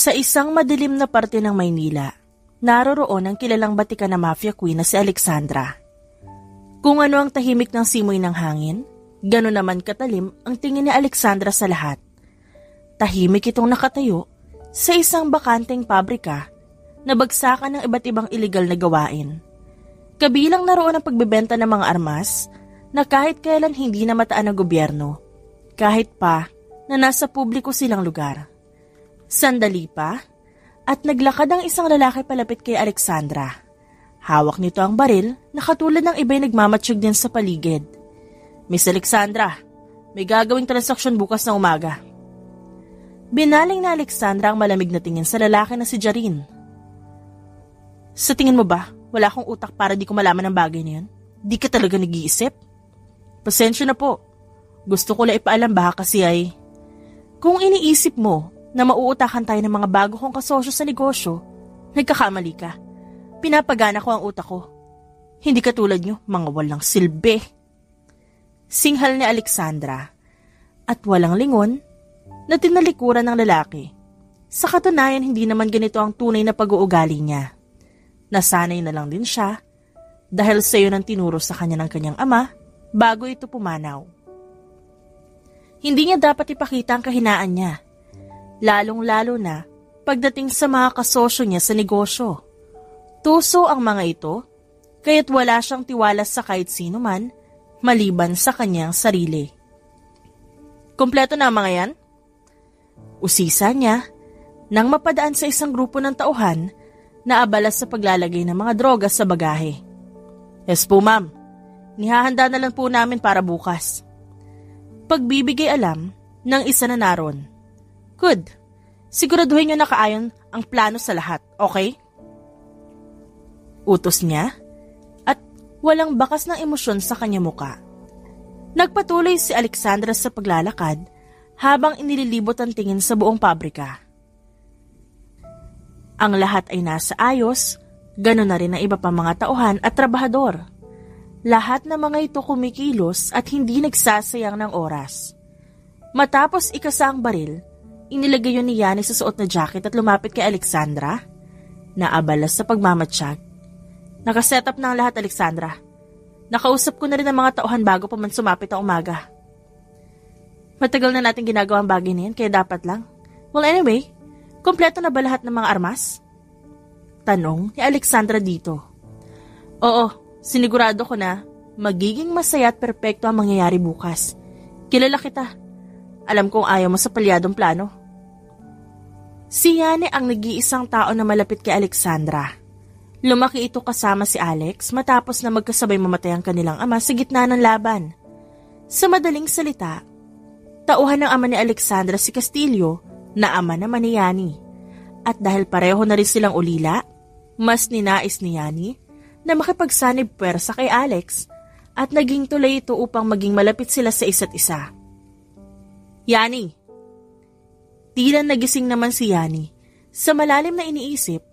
Sa isang madilim na parte ng Maynila, naroroon ang kilalang batikan na mafia queen na si Alexandra. Kung ano ang tahimik ng simoy ng hangin, gano'n naman katalim ang tingin ni Alexandra sa lahat. Tahimik itong nakatayo sa isang bakanteng pabrika na bagsakan ng iba't ibang iligal na gawain. Kabilang naroon ang pagbebenta ng mga armas na kahit kailan hindi na mataan ng gobyerno, kahit pa na nasa publiko silang lugar. Sandali pa, at naglakad ang isang lalaki palapit kay Alexandra. Hawak nito ang baril na katulad ng iba'y nagmamatsyag din sa paligid. Miss Alexandra, may gagawing transaksyon bukas na umaga. Binaling na Alexandra ang malamig na tingin sa lalaki na si Jarin. Sa tingin mo ba, wala akong utak para di ko malaman ang bagay na yan? Di ka talaga nag-iisip? Pasensya na po. Gusto ko lang ipaalam baka kasi ay... Kung iniisip mo na mauutakan tayo ng mga bago kong kasosyo sa negosyo, nagkakamali ka. Pinapagana ko ang utak ko. Hindi katulad nyo, mga walang silbi. Singhal ni Alexandra. At walang lingon na tinalikuran ng lalaki. Sa katunayan, hindi naman ganito ang tunay na pag-uugali niya. Nasanay na lang din siya dahil sa iyo nang tinuro sa kanya ng kanyang ama bago ito pumanaw. Hindi niya dapat ipakita ang kahinaan niya. Lalong-lalo na pagdating sa mga kasosyo niya sa negosyo. Tuso ang mga ito, kaya't wala siyang tiwala sa kahit sino man, maliban sa kanyang sarili. Kompleto na ang mga yan? Usisa niya nang mapadaan sa isang grupo ng tauhan na abala sa paglalagay ng mga droga sa bagahe. Yes po ma'am, nihahanda na lang po namin para bukas. Pagbibigay alam ng isa na naroon. Good. Siguraduhin nyo na kaayon ang plano sa lahat, okay? Utos niya at walang bakas ng emosyon sa kanya muka. Nagpatuloy si Alexandra sa paglalakad habang inililibot ang tingin sa buong pabrika. Ang lahat ay nasa ayos, gano'n na rin ang iba pa mga tauhan at trabahador. Lahat ng mga ito kumikilos at hindi nagsasayang ng oras. Matapos ikasa ang baril, inilagay yun ni Yani sa suot na jacket at lumapit kay Alexandra. Naabala sa pagmamatsyag. Nakaset up na ang lahat, Alexandra. Nakausap ko na rin ang mga tauhan bago pa man sumapit ang umaga. Matagal na natin ginagawa ang bagay na yan, kaya dapat lang. Well anyway, kompleto na ba lahat ng mga armas? Tanong ni Alexandra dito. Oo, sinigurado ko na magiging masaya at perpekto ang mangyayari bukas. Kilala kita. Alam kong ayaw mo sa palyadong plano. Si Yani ang nag-iisang tao na malapit kay Alexandra. Lumaki ito kasama si Alex matapos na magkasabay mamatay ang kanilang ama sa gitna ng laban. Sa madaling salita, tauhan ng ama ni Alexandra si Castillo na ama naman ni Yani. At dahil pareho na rin silang ulila, mas ninais ni Yani na makipagsanib puwersa kay Alex at naging tulay ito upang maging malapit sila sa isa't isa. Yani. Tila nagising naman si Yani sa malalim na iniisip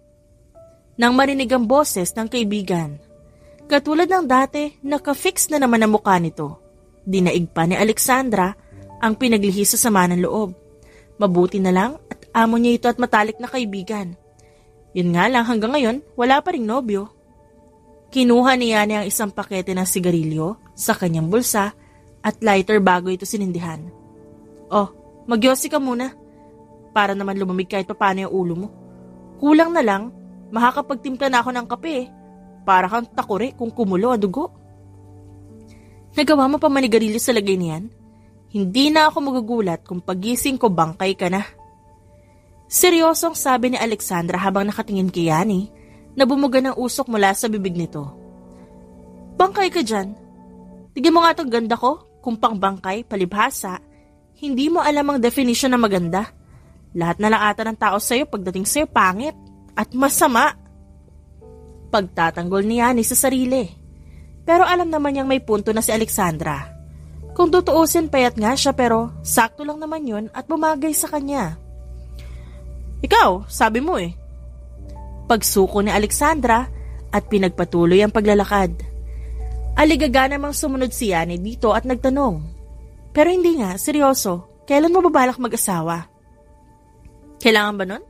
nang marinig ang boses ng kaibigan. Katulad ng dati, nakafix na naman ang mukha nito. Dinaig pa ni Alexandra ang pinaglihis sa sama ng loob. Mabuti na lang at amo niya ito at matalik na kaibigan. Yun nga lang hanggang ngayon, wala pa ring nobyo. Kinuha ni Yani ang isang pakete ng sigarilyo sa kanyang bulsa at lighter bago ito sinindihan. Oh, magyosi ka muna. Para naman lumamig kahit paano yung ulo mo. Kulang na lang, makakapagtimpla na ako ng kape. Para kang takore kung kumulo ang dugo. Nagawa mo pa manigarilyo sa lagay niyan? Hindi na ako magugulat kung pagising ko bangkay ka na. Seryosong sabi ni Alexandra habang nakatingin kay Yani na bumuga ng usok mula sa bibig nito. Bangkay ka dyan. Tignan mo nga itong ganda ko, kung pang bangkay, palibhasa. Hindi mo alam ang definition na maganda. Lahat na lang ata ng tao sa'yo pagdating sa'yo pangit at masama. Pagtatanggol ni Yani sa sarili. Pero alam naman niyang may punto na si Alexandra. Kung tutuusin payat nga siya pero sakto lang naman yun at bumagay sa kanya. Ikaw, sabi mo eh. Pagsuko ni Alexandra at pinagpatuloy ang paglalakad. Aligaga namang sumunod si Yani dito at nagtanong. Pero hindi nga, seryoso, kailan mo babalak mag-asawa? Kailangan ba nun?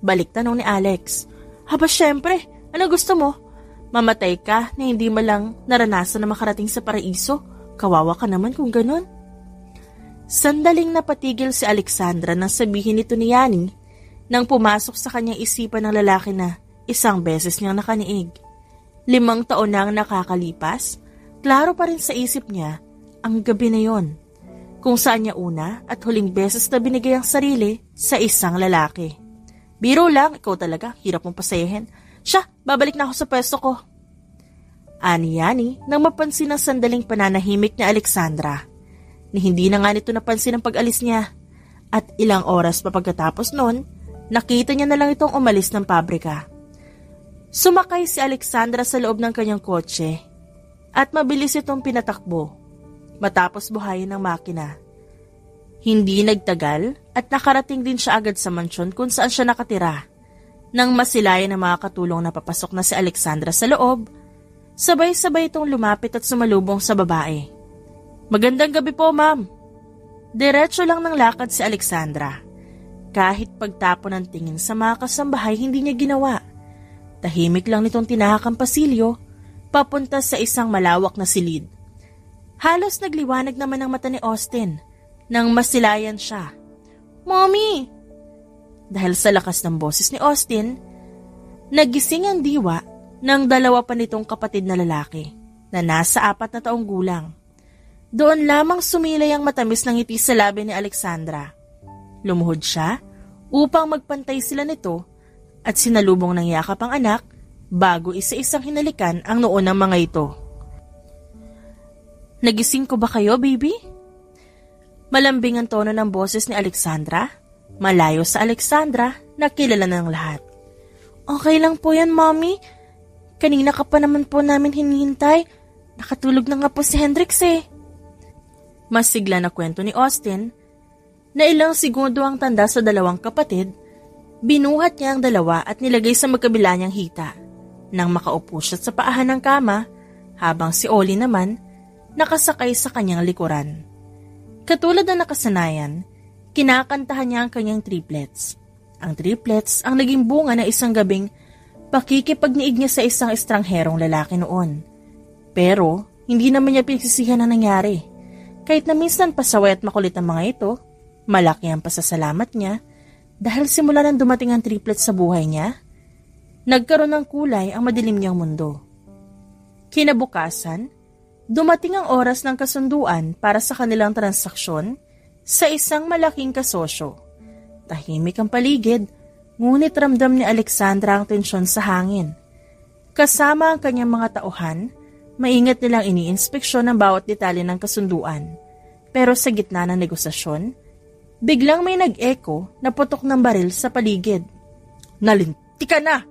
Balik tanong ni Alex. Haba syempre, ano gusto mo? Mamatay ka na hindi mo lang naranasan na makarating sa paraiso? Kawawa ka naman kung ganun. Sandaling napatigil si Alexandra nang sabihin nito ni Yani nang pumasok sa kanyang isipan ng lalaki na isang beses niyang nakaniig. 5 taon na ang nakakalipas, klaro pa rin sa isip niya ang gabi na yon, kung saan niya una at huling beses na binigay ang sarili sa isang lalaki. Biro lang, ikaw talaga, hirap mong pasayahin. Siya, babalik na ako sa pwesto ko. Ani Yani nang mapansin ang sandaling pananahimik ni Alexandra, ni hindi na nga nito napansin ang pag-alis niya. At ilang oras pa pagkatapos noon, nakita niya na lang itong umalis ng pabrika. Sumakay si Alexandra sa loob ng kanyang kotse at mabilis itong pinatakbo matapos buhayin ng makina. Hindi nagtagal at nakarating din siya agad sa mansyon kung saan siya nakatira. Nang masilayan ng mga katulong na papasok na si Alexandra sa loob, sabay-sabay itong lumapit at sumalubong sa babae. Magandang gabi po, ma'am. Diretso lang ng lakad si Alexandra. Kahit pagtapo ng tingin sa mga kasambahay, hindi niya ginawa. Tahimik lang nitong tinahak ang pasilyo, papunta sa isang malawak na silid. Halos nagliwanag naman ang mata ni Austin nang masilayan siya. Mommy! Dahil sa lakas ng boses ni Austin, nagising ang diwa ng 2 pa nitong kapatid na lalaki na nasa 4 na taong gulang. Doon lamang sumilay ang matamis ng ngiti sa labi ni Alexandra. Lumuhod siya upang magpantay sila nito at sinalubong ng yakap ang anak bago isa-isang hinalikan ang noo ng mga ito. Nagising ko ba kayo, baby? Malambing ang tono ng boses ni Alexandra. Malayo sa Alexandra na kilala ng lahat. Okay lang po yan, mommy. Kanina ka pa naman po namin hinihintay. Nakatulog na nga po si Hendrix eh. Masigla na kwento ni Austin na ilang segundo ang tanda sa 2 kapatid, binuhat niya ang 2 at nilagay sa magkabila niyang hita. Nang makaupo siya sa paahan ng kama, habang si Ollie naman nakasakay sa kanyang likuran. Katulad ng nakasanayan, kinakantahan niya ang kanyang triplets. Ang triplets ang naging bunga ng isang gabing pakikipagniig niya sa isang estrangherong lalaki noon. Pero hindi naman niya pinagsisihan ang nangyari. Kahit na minsan pasaway at makulit ang mga ito, malaki ang pasasalamat niya dahil simula nang dumating ang triplets sa buhay niya, nagkaroon ng kulay ang madilim niyang mundo. Kinabukasan, dumating ang oras ng kasunduan para sa kanilang transaksyon sa isang malaking kasosyo. Tahimik ang paligid, ngunit ramdam ni Alexandra ang tensyon sa hangin. Kasama ang kanyang mga tauhan, maingat nilang iniinspeksyon ang bawat detalye ng kasunduan. Pero sa gitna ng negosasyon, biglang may nag-echo na putok ng baril sa paligid. Nalinti ka na!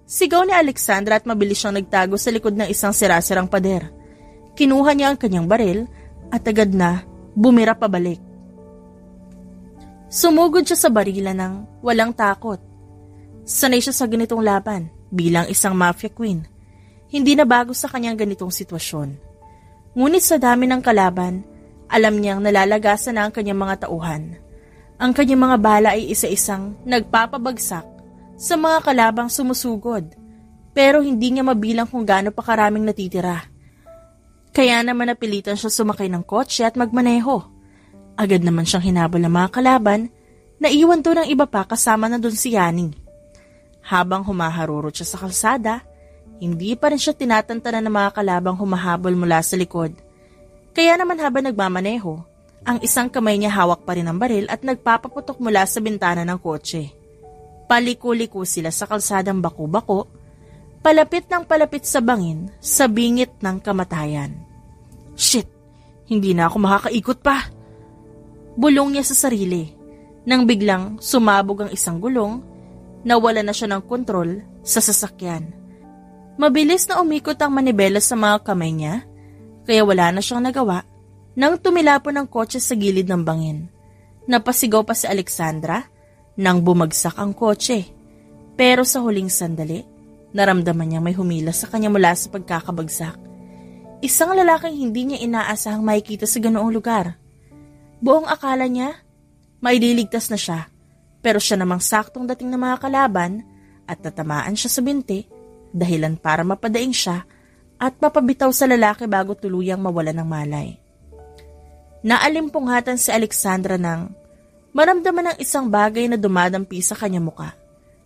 Sigaw ni Alexandra at mabilis siyang nagtago sa likod ng isang sirasirang pader. Kinuha niya ang kanyang baril at agad na bumira pabalik. Sumugod siya sa barilan ng walang takot. Sanay siya sa ganitong laban bilang isang mafia queen. Hindi na bago sa kanyang ganitong sitwasyon. Ngunit sa dami ng kalaban, alam niyang nalalagasan na ang kanyang mga tauhan. Ang kanyang mga bala ay isa-isang nagpapabagsak sa mga kalabang sumusugod, pero hindi niya mabilang kung gaano pa karaming natitira. Kaya naman napilitan siya sumakay ng kotse at magmaneho. Agad naman siyang hinabol ng mga kalaban na iwan doon ng iba pa kasama na doon si Yani. Habang humaharurot siya sa kalsada, hindi pa rin siya tinatantanan ng mga kalabang humahabol mula sa likod. Kaya naman habang nagmamaneho, ang isang kamay niya hawak pa rin ang baril at nagpapaputok mula sa bintana ng kotse. Paliko-liko sila sa kalsadang bako-bako, palapit ng palapit sa bangin sa bingit ng kamatayan. Shit! Hindi na ako makakaikot pa! Bulong niya sa sarili, nang biglang sumabog ang isang gulong, nawala na siya ng kontrol sa sasakyan. Mabilis na umikot ang manibela sa mga kamay niya, kaya wala na siyang nagawa nang tumilapon ang kotse sa gilid ng bangin. Napasigaw pa si Alexandra nang bumagsak ang kotse. Pero sa huling sandali, naramdaman niyang may humila sa kanya mula sa pagkakabagsak. Isang lalaking hindi niya inaasahang makikita sa ganoong lugar. Buong akala niya, maidiligtas na siya, Pero siya namang saktong dating ng mga kalaban at natamaan siya sa binti, dahilan para mapadaing siya at mapabitaw sa lalaki bago tuluyang mawala ng malay. Naalimpungatan si Alexandra nang maramdaman ng isang bagay na dumadampi sa kanyang muka.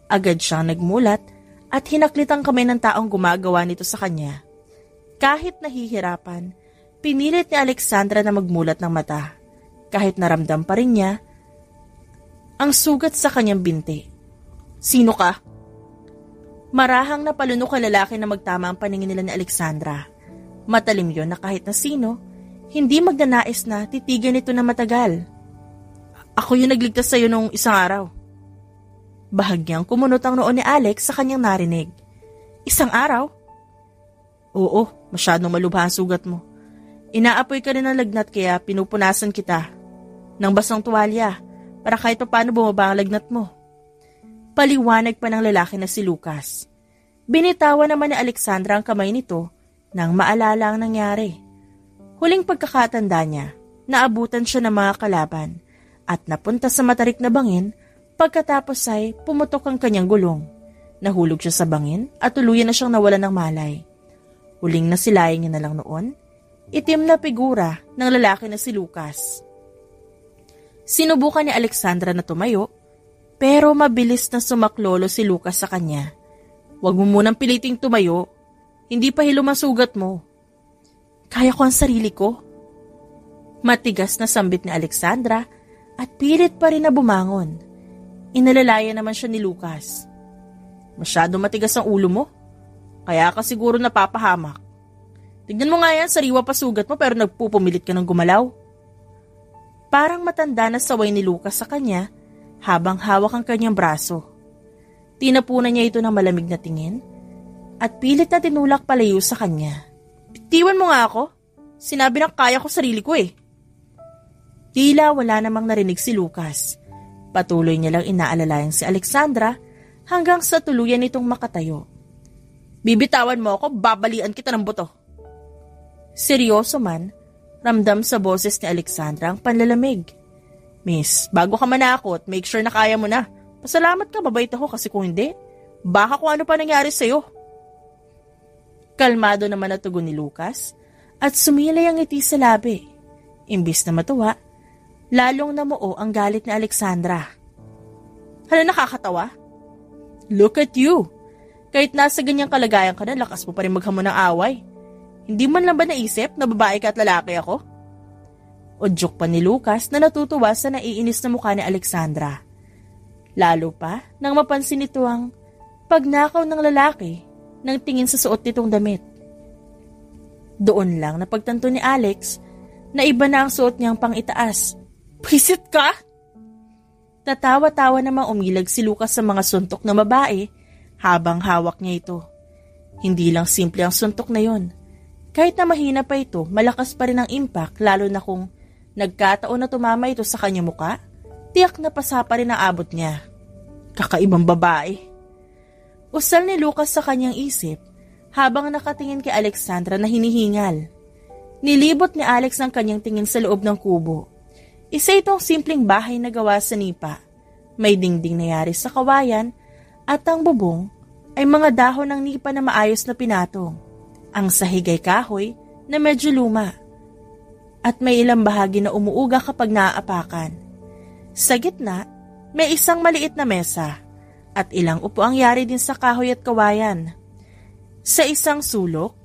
Agad siyang nagmulat at hinaklit ang kamay ng taong gumagawa nito sa kanya. Kahit nahihirapan, pinilit ni Alexandra na magmulat ng mata, kahit naramdam pa rin niya ang sugat sa kanyang binti. "Sino ka?" Marahang napalunok ang lalaki na magtama ang paningin nila ni Alexandra. Matalim yon na kahit na sino, hindi magnanais na titigan ito na matagal. "Ako yung nagligtas sa'yo nung isang araw." Bahagyang kumunot ang noon ni Alex sa kanyang narinig. "Isang araw?" "Oo, masyadong malubha ang sugat mo. Inaapoy ka rin ng lagnat kaya pinupunasan kita ng basang tuwalya para kahit paano bumaba ang lagnat mo." Paliwanag pa ng lalaki na si Lucas. Binitawan naman ni Alexandra ang kamay nito nang maalala ang nangyari. Huling pagkakatanda niya, naabutan siya ng mga kalaban at napunta sa matarik na bangin. Pagkatapos ay pumutok ang kanyang gulong. Nahulog siya sa bangin at tuluyan na siyang nawalan ng malay. Huling nasilayan niya na lang noon, itim na figura ng lalaki na si Lucas. Sinubukan ni Alexandra na tumayo, pero mabilis na sumaklolo si Lucas sa kanya. "Huwag mo munang piliting tumayo, hindi pa hilom ang sugat mo." "Kaya ko ang sarili ko." Matigas na sambit ni Alexandra at pilit pa rin na bumangon. Inalalaya naman siya ni Lucas. "Masyado matigas ang ulo mo, kaya ka siguro napapahamak. Tignan mo nga yan, sariwa pa sugat mo pero nagpupumilit ka ng gumalaw." Parang matanda na saway ni Lucas sa kanya habang hawak ang kanyang braso. Tinapunan niya ito ng malamig na tingin at pilit na tinulak palayo sa kanya. "Bitiwan mo nga ako. Sinabi ng kaya ko sarili ko eh." Tila wala namang narinig si Lucas. Patuloy niya lang inaalalayan si Alexandra hanggang sa tuluyan nitong makatayo. "Bibitawan mo ako, babalian kita ng buto." Seryoso man, ramdam sa boses ni Alexandra ang panlalamig. "Miss, bago ka manakot, make sure na kaya mo na. Pasalamat ka, mabait ako kasi kung hindi, baka kung ano pa nangyari sa'yo." Kalmado naman na tugon ni Lucas at sumilay ang ngiti sa labi. Imbis na matuwa, lalong namuo ang galit ni Alexandra. "Hala, nakakatawa? Look at you. Kahit nasa ganyang kalagayan ka na, lakas mo pa rin maghamon ng away. Hindi man lang ba naisip na babae ka at lalaki ako?" Udyok pa ni Lucas na natutuwa sa naiinis na mukha ni Alexandra. Lalo pa nang mapansin nito ang pagnakaw ng lalaki nang tingin sa suot nitong damit. Doon lang napagtanto ni Alex na iba na ang suot niyang pang-itaas. "Pwisit ka?" Tatawa-tawa namang umilag si Lucas sa mga suntok ng babae habang hawak niya ito. Hindi lang simple ang suntok na yon. Kahit na mahina pa ito, malakas pa rin ang impact lalo na kung nagkataon na tumama ito sa kanyang muka, tiyak na pasa pa rin ang abot niya. Kakaibang babae. Usal ni Lucas sa kanyang isip habang nakatingin kay Alexandra na hinihingal. Nilibot ni Alex ang kanyang tingin sa loob ng kubo. Isa itong simpleng bahay na gawa sa nipa. May dingding na yari sa kawayan at ang bubong ay mga dahon ng nipa na maayos na pinatong. Ang sahig ay kahoy na medyo luma at may ilang bahagi na umuuga kapag naaapakan. Sa gitna, may isang maliit na mesa at ilang upuang yari din sa kahoy at kawayan. Sa isang sulok,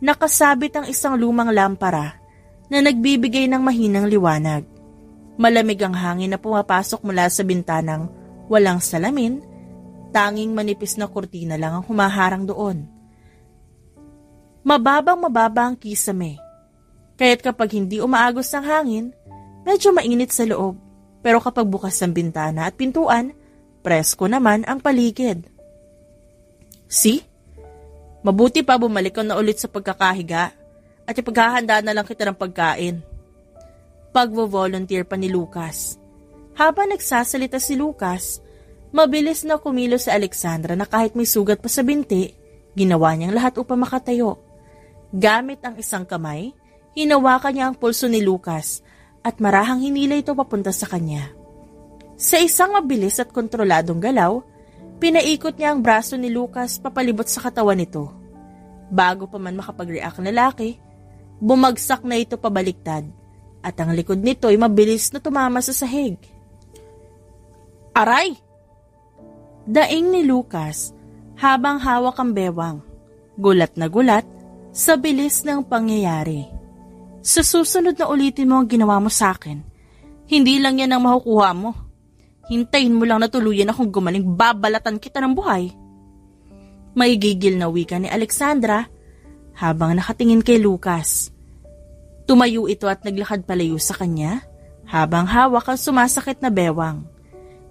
nakasabit ang isang lumang lampara na nagbibigay ng mahinang liwanag. Malamig ang hangin na pumapasok mula sa bintanang walang salamin, tanging manipis na kurtina lang ang humaharang doon. Mababa ang kisame, kaya't kapag hindi umaagos ng hangin, medyo mainit sa loob, pero kapag bukas ang bintana at pintuan, presko naman ang paligid. "See? Mabuti pa bumalik ka na ulit sa pagkakahiga at ipaghahanda na lang kita ng pagkain." Pagvo-volunteer pa ni Lucas. Habang nagsasalita si Lucas, mabilis na kumilos si Alexandra na kahit may sugat pa sa binti, ginawa niyang lahat upang makatayo. Gamit ang isang kamay, hinawakan niya ang pulso ni Lucas at marahang hinila ito papunta sa kanya. Sa isang mabilis at kontroladong galaw, pinaikot niya ang braso ni Lucas papalibot sa katawan nito. Bago pa man makapag-react ang lalaki, bumagsak na ito pabaliktad at ang likod nito ay mabilis na tumama sa sahig. Aray! Daing ni Lucas habang hawak ang bewang. Gulat na gulat sa bilis ng pangyayari. Sa susunod na ulitin mo ang ginawa mo sa akin, hindi lang yan ang makukuha mo. Hintayin mo lang na tuluyan akong gumaling, babalatan kita ng buhay. May gigil na wika ni Alexandra habang nakatingin kay Lucas. Tumayo ito at naglakad palayo sa kanya habang hawak ang sumasakit na bewang.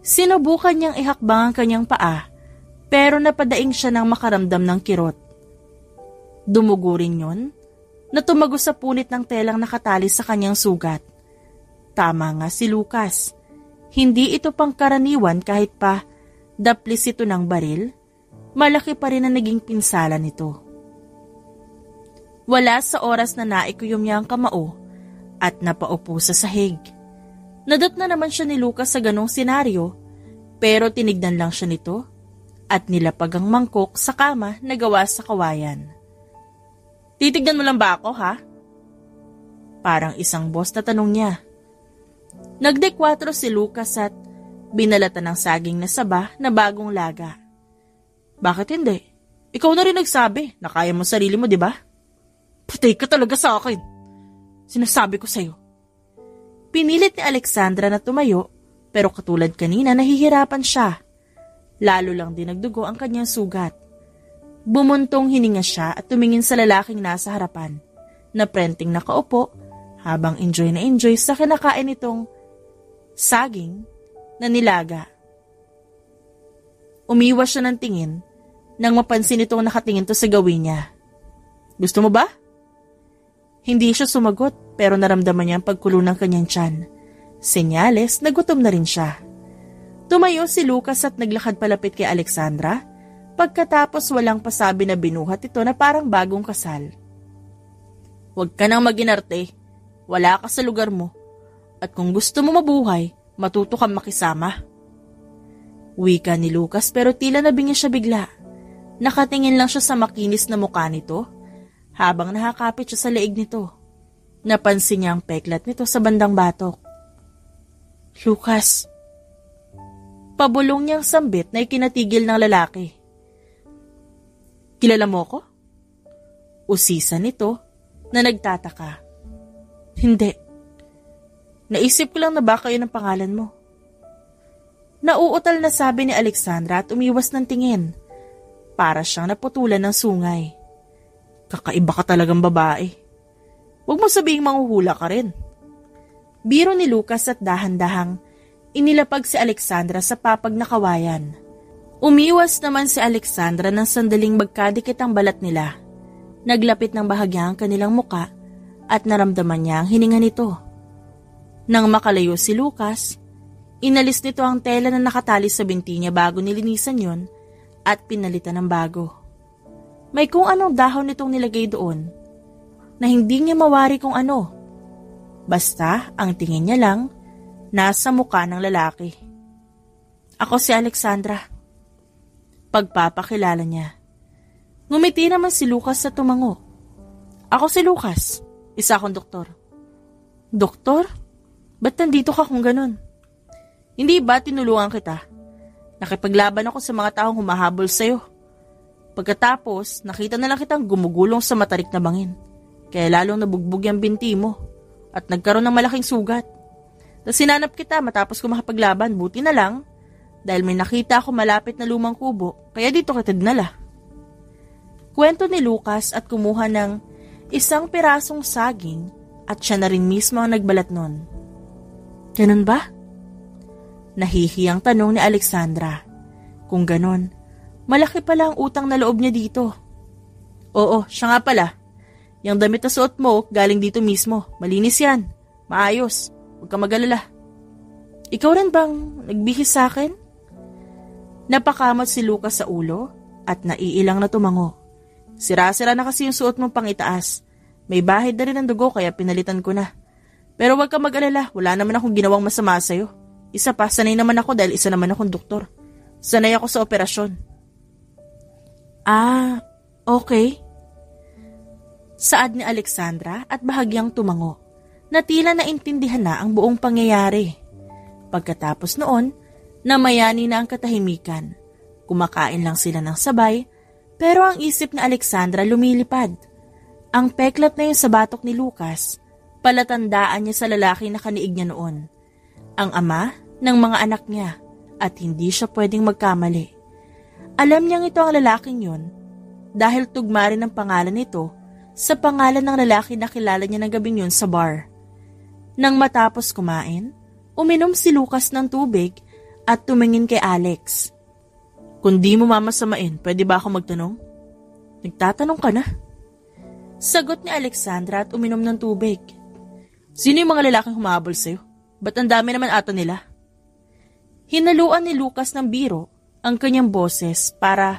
Sinubukan niyang ihakbang ang kanyang paa pero napadaing siya ng makaramdam ng kirot. Dumugo rin yun na tumago sa punit ng telang nakatali sa kanyang sugat. Tama nga si Lucas. Hindi ito pangkaraniwan kahit pa daplis ito ng baril, malaki pa rin ang naging pinsala nito. Wala sa oras na naikuyom niya ang kamao at napaupo sa sahig. Nadot na naman siya ni Lucas sa ganong senaryo pero tinignan lang siya nito at nilapag ang mangkok sa kama na gawa sa kawayan. Titignan mo lang ba ako, ha? Parang isang boss na tanong niya. Nagdekwatro si Lucas at binalatan ng saging na saba na bagong laga. Bakit hindi? Ikaw na rin nagsabi na kaya mo sarili mo, di ba? Patay ka talaga sa akin. Sinasabi ko sa'yo. Pinilit ni Alexandra na tumayo pero katulad kanina nahihirapan siya. Lalo lang din nagdugo ang kanyang sugat. Bumuntong hininga siya at tumingin sa lalaking nasa harapan na prenting nakaupo habang enjoy na enjoy sa kinakain nitong saging na nilaga. Umiwas siya ng tingin nang mapansin itong nakatingin to sa gawin niya. Gusto mo ba? Hindi siya sumagot pero naramdaman niya ang pagkulo ng kanyang tiyan. Senyales na gutom na rin siya. Tumayo si Lucas at naglakad palapit kay Alexandra pagkatapos walang pasabi na binuhat ito na parang bagong kasal. Huwag ka nang maginarte. Wala ka sa lugar mo. At kung gusto mo mabuhay, matuto kang makisama. Wika ni Lucas pero tila nabingi siya bigla. Nakatingin lang siya sa makinis na mukha nito habang nakakapit siya sa leeg nito. Napansin niya ang peklat nito sa bandang batok. Lucas. Pabulong niyang sambit na ikinatigil ng lalaki. Kilala mo ko? Usisa nito na nagtataka. Hindi. Naisip ko lang na baka yun ang pangalan mo. Nauutal na sabi ni Alexandra at umiwas ng tingin. Para siyang naputulan ng sungay. Kakaiba ka talagang babae. Huwag mo sabihing manghuhula ka rin. Biro ni Lucas at dahan-dahang inilapag si Alexandra sa papag na kawayan. Umiwas naman si Alexandra ng sandaling magkadikit ang balat nila. Naglapit ng bahagya ang kanilang muka at naramdaman niya ang hininga nito. Nang makalayo si Lucas, inalis nito ang tela na nakatali sa binti niya bago nilinisan yon at pinalitan ng bago. May kung anong dahon nitong nilagay doon na hindi niya mawari kung ano. Basta ang tingin niya lang nasa mukha ng lalaki. Ako si Alexandra. Pagpapakilala niya. Ngumiti naman si Lucas sa tumango. Ako si Lucas. Isa akong doktor. Doktor? Ba't nandito ka kung ganun? Hindi ba tinulungan kita? Nakipaglaban ako sa mga taong humahabol sa'yo. Pagkatapos, nakita na lang kitang gumugulong sa matarik na bangin. Kaya lalong nabugbog yung binti mo at nagkaroon ng malaking sugat. Tapos sinanap kita matapos ko makapaglaban, buti na lang dahil may nakita ako malapit na lumang kubo, kaya dito kita dinala. Kwento ni Lucas at kumuha ng isang pirasong saging at siya na rin mismo ang nagbalat nun. Ganun ba? Nahihiyang tanong ni Alexandra. Kung ganun, malaki pala ang utang na loob niya dito. Oo, siya nga pala. Yung damit na suot mo, galing dito mismo. Malinis yan. Maayos. Huwag ka mag-alala. Ikaw rin bang nagbihis sa akin? Napakamot si Lucas sa ulo at naiilang na tumango. Sira-sira na kasi yung suot mong pangitaas. May bahid na rin ang dugo kaya pinalitan ko na. Pero huwag ka mag-alala, wala naman akong ginawang masama sa'yo. Isa pa, sanay naman ako dahil isa naman akong doktor. Sanay ako sa operasyon. Ah, okay. Saad ni Alexandra at bahagyang tumango, na tila naintindihan na ang buong pangyayari. Pagkatapos noon, namayani na ang katahimikan. Kumakain lang sila ng sabay, pero ang isip ni Alexandra lumilipad. Ang peklat na yun sa batok ni Lucas, palatandaan niya sa lalaki na kaniig niya noon. Ang ama ng mga anak niya at hindi siya pwedeng magkamali. Alam niyang ito ang lalaking yun dahil tugma rin ang pangalan nito sa pangalan ng lalaki na kilala niya ng gabing yun sa bar. Nang matapos kumain, uminom si Lucas ng tubig at tumingin kay Alex. Kung di mo mamasamain, pwede ba ako magtanong? Nagtatanong ka na? Sagot ni Alexandra at uminom ng tubig. Sino yung mga lalaking humahabol sa'yo? Ba't ang dami naman ata nila? Hinaluan ni Lucas ng biro ang kanyang boses para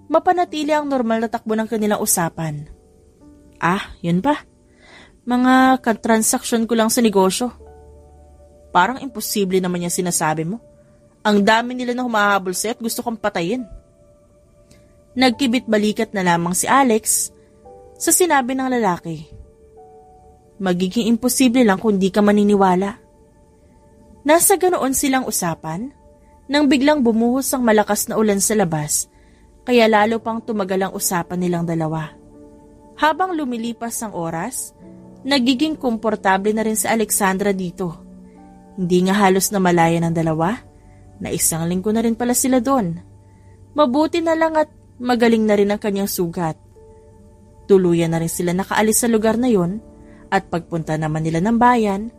mapanatili ang normal na takbo ng kanilang usapan. Ah, yun ba? Mga transaksyon ko lang sa negosyo. Parang imposible naman yung sinasabi mo. Ang dami nila na humahabol sa'yo at gusto kong patayin. Nagkibit-balikat na lamang si Alex sa sinabi ng lalaki. Magiging imposible lang kung di ka maniniwala. Nasa ganoon silang usapan nang biglang bumuhos ang malakas na ulan sa labas, kaya lalo pang tumagal ang usapan nilang dalawa. Habang lumilipas ang oras, nagiging komportable na rin si Alexandra dito. Hindi nga halos na malaya ng dalawa, na isang linggo na rin pala sila doon. Mabuti na lang at magaling na rin ang kanyang sugat. Tuluyan na rin sila nakaalis sa lugar na yon at pagpunta naman nila ng bayan,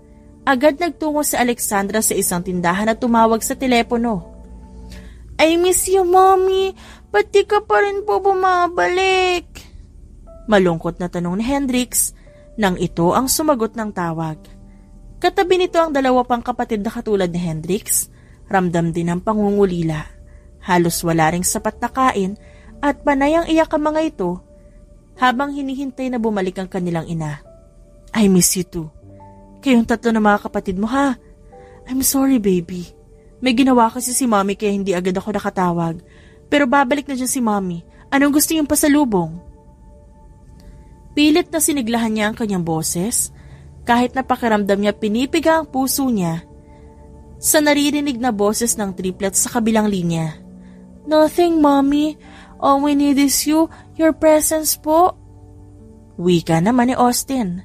agad nagtungo si Alexandra sa isang tindahan at tumawag sa telepono. I miss you, Mommy. Ba't di ka pa rin po bumabalik? Malungkot na tanong ni Hendrix nang ito ang sumagot ng tawag. Katabi nito ang dalawa pang kapatid na katulad ni Hendrix. Ramdam din ang pangungulila. Halos wala ring sapat na kain at panay ang iyak ang mga ito habang hinihintay na bumalik ang kanilang ina. I miss you too. Kayong tatlo na mga kapatid mo ha. I'm sorry baby. May ginawa kasi si Mommy kaya hindi agad ako nakatawag. Pero babalik na dyan si Mommy. Anong gusto niyong pasalubong? Pilit na siniglahan niya ang kanyang boses kahit napakiramdam niya pinipiga ang puso niya sa naririnig na boses ng triplets sa kabilang linya. Nothing, Mommy. All we need is you, your presence po. Wika naman ni Austin.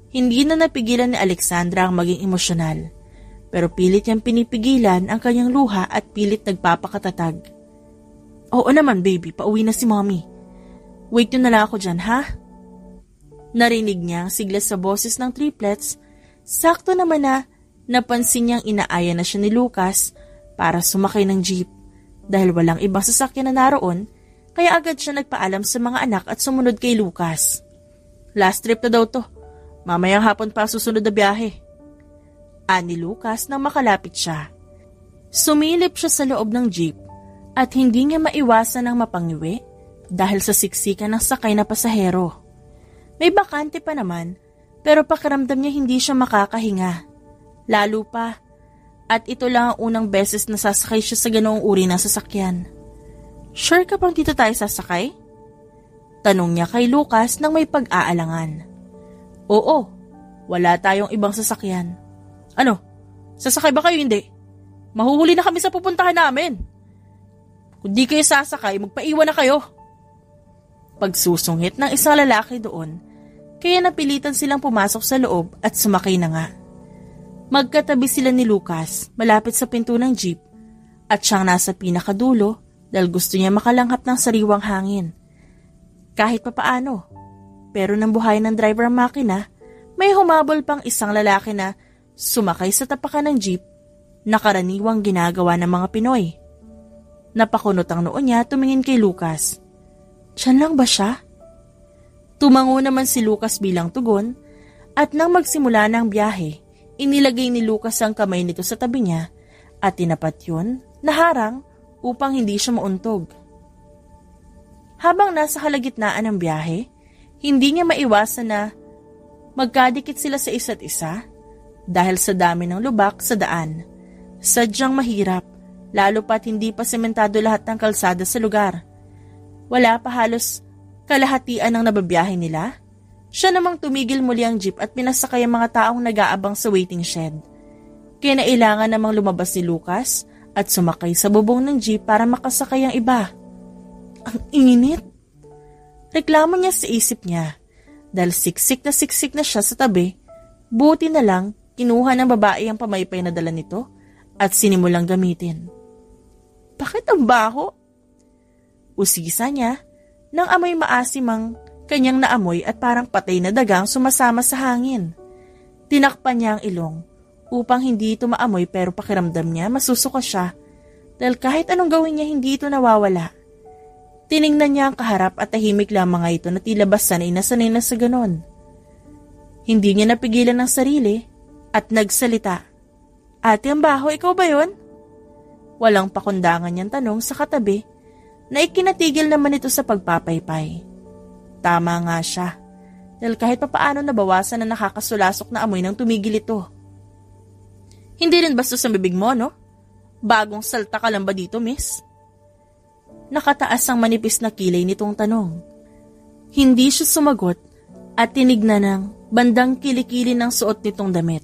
Hindi na napigilan ni Alexandra ang maging emosyonal, pero pilit niyang pinipigilan ang kanyang luha at pilit nagpapakatatag. Oo naman, baby, pauwi na si Mommy. Wait nyo na lang ako dyan, ha? Narinig niya ang sigla sa boses ng triplets. Sakto naman na napansin niyang inaaya na siya ni Lucas para sumakay ng jeep. Dahil walang ibang sasakyan na naroon, kaya agad siya nagpaalam sa mga anak at sumunod kay Lucas. Last trip na daw to. Mamayang hapon pa susunod na biyahe. Ani Lucas nang makalapit siya. Sumilip siya sa loob ng jeep at hindi niya maiwasan ang mapangiwi dahil sa siksikan ng sakay na pasahero. May bakante pa naman pero pakiramdam niya hindi siya makakahinga. Lalo pa at ito lang ang unang beses na sasakay siya sa ganoong uri ng sasakyan. Sure ka bang dito tayo sasakay? Tanong niya kay Lucas nang may pag-aalangan. Oo, wala tayong ibang sasakyan. Ano, sasakay ba kayo hindi? Mahuhuli na kami sa pupuntahan namin. Kung di kayo sasakay, magpaiwan na kayo. Pagsusungit ng isang lalaki doon, kaya napilitan silang pumasok sa loob at sumakay na nga. Magkatabi sila ni Lucas malapit sa pinto ng jeep at siyang nasa pinakadulo dahil gusto niya makalanghap ng sariwang hangin. Kahit papaano, pero nang buhay ng driver ang makina, may humabol pang isang lalaki na sumakay sa tapakan ng jeep na karaniwang ginagawa ng mga Pinoy. Napakunot ang noo niya tumingin kay Lucas. Diyan lang ba siya? Tumango naman si Lucas bilang tugon at nang magsimula na ang biyahe, inilagay ni Lucas ang kamay nito sa tabi niya at tinapat yun na harang upang hindi siya mauntog. Habang nasa kalagitnaan ng biyahe, hindi niya maiwasan na magkadikit sila sa isa't isa dahil sa dami ng lubak sa daan. Sadyang mahirap, lalo pat hindi pa sementado lahat ng kalsada sa lugar. Wala pa halos kalahatian ng nababiyahe nila. Siya namang tumigil muli ang jeep at pinasakay ang mga taong nag-aabang sa waiting shed. Kinailangan namang lumabas si Lucas at sumakay sa bubong ng jeep para makasakay ang iba. Ang init! Reklamo niya sa isip niya. Dahil siksik na siya sa tabi, buti na lang kinuha ng babae ang pamaypay na dala nito at sinimulang gamitin. Bakit ang baho? Usisa niya nang amoy maasim ang kanyang naamoy at parang patay na dagang sumasama sa hangin. Tinakpan niya ang ilong upang hindi ito maamoy pero pakiramdam niya masusuka siya dahil kahit anong gawin niya hindi ito nawawala. Tiningnan niya ang kaharap at tahimik lamang nga ito na tila ba sanay na sa ganon. Hindi niya napigilan ang sarili at nagsalita. Ate, ang baho, ikaw ba yun? Walang pakundangan niyang tanong sa katabi na ikinatigil naman ito sa pagpapaypay. Tama nga siya dahil kahit papaano nabawasan na nakakasulasok na amoy nang tumigil ito. Hindi rin basta sa bibig mo, no? Bagong salta ka lang ba dito, miss? Nakataas ang manipis na kilay nitong tanong. Hindi siya sumagot at tinignan ng bandang kilikili ng suot nitong damit.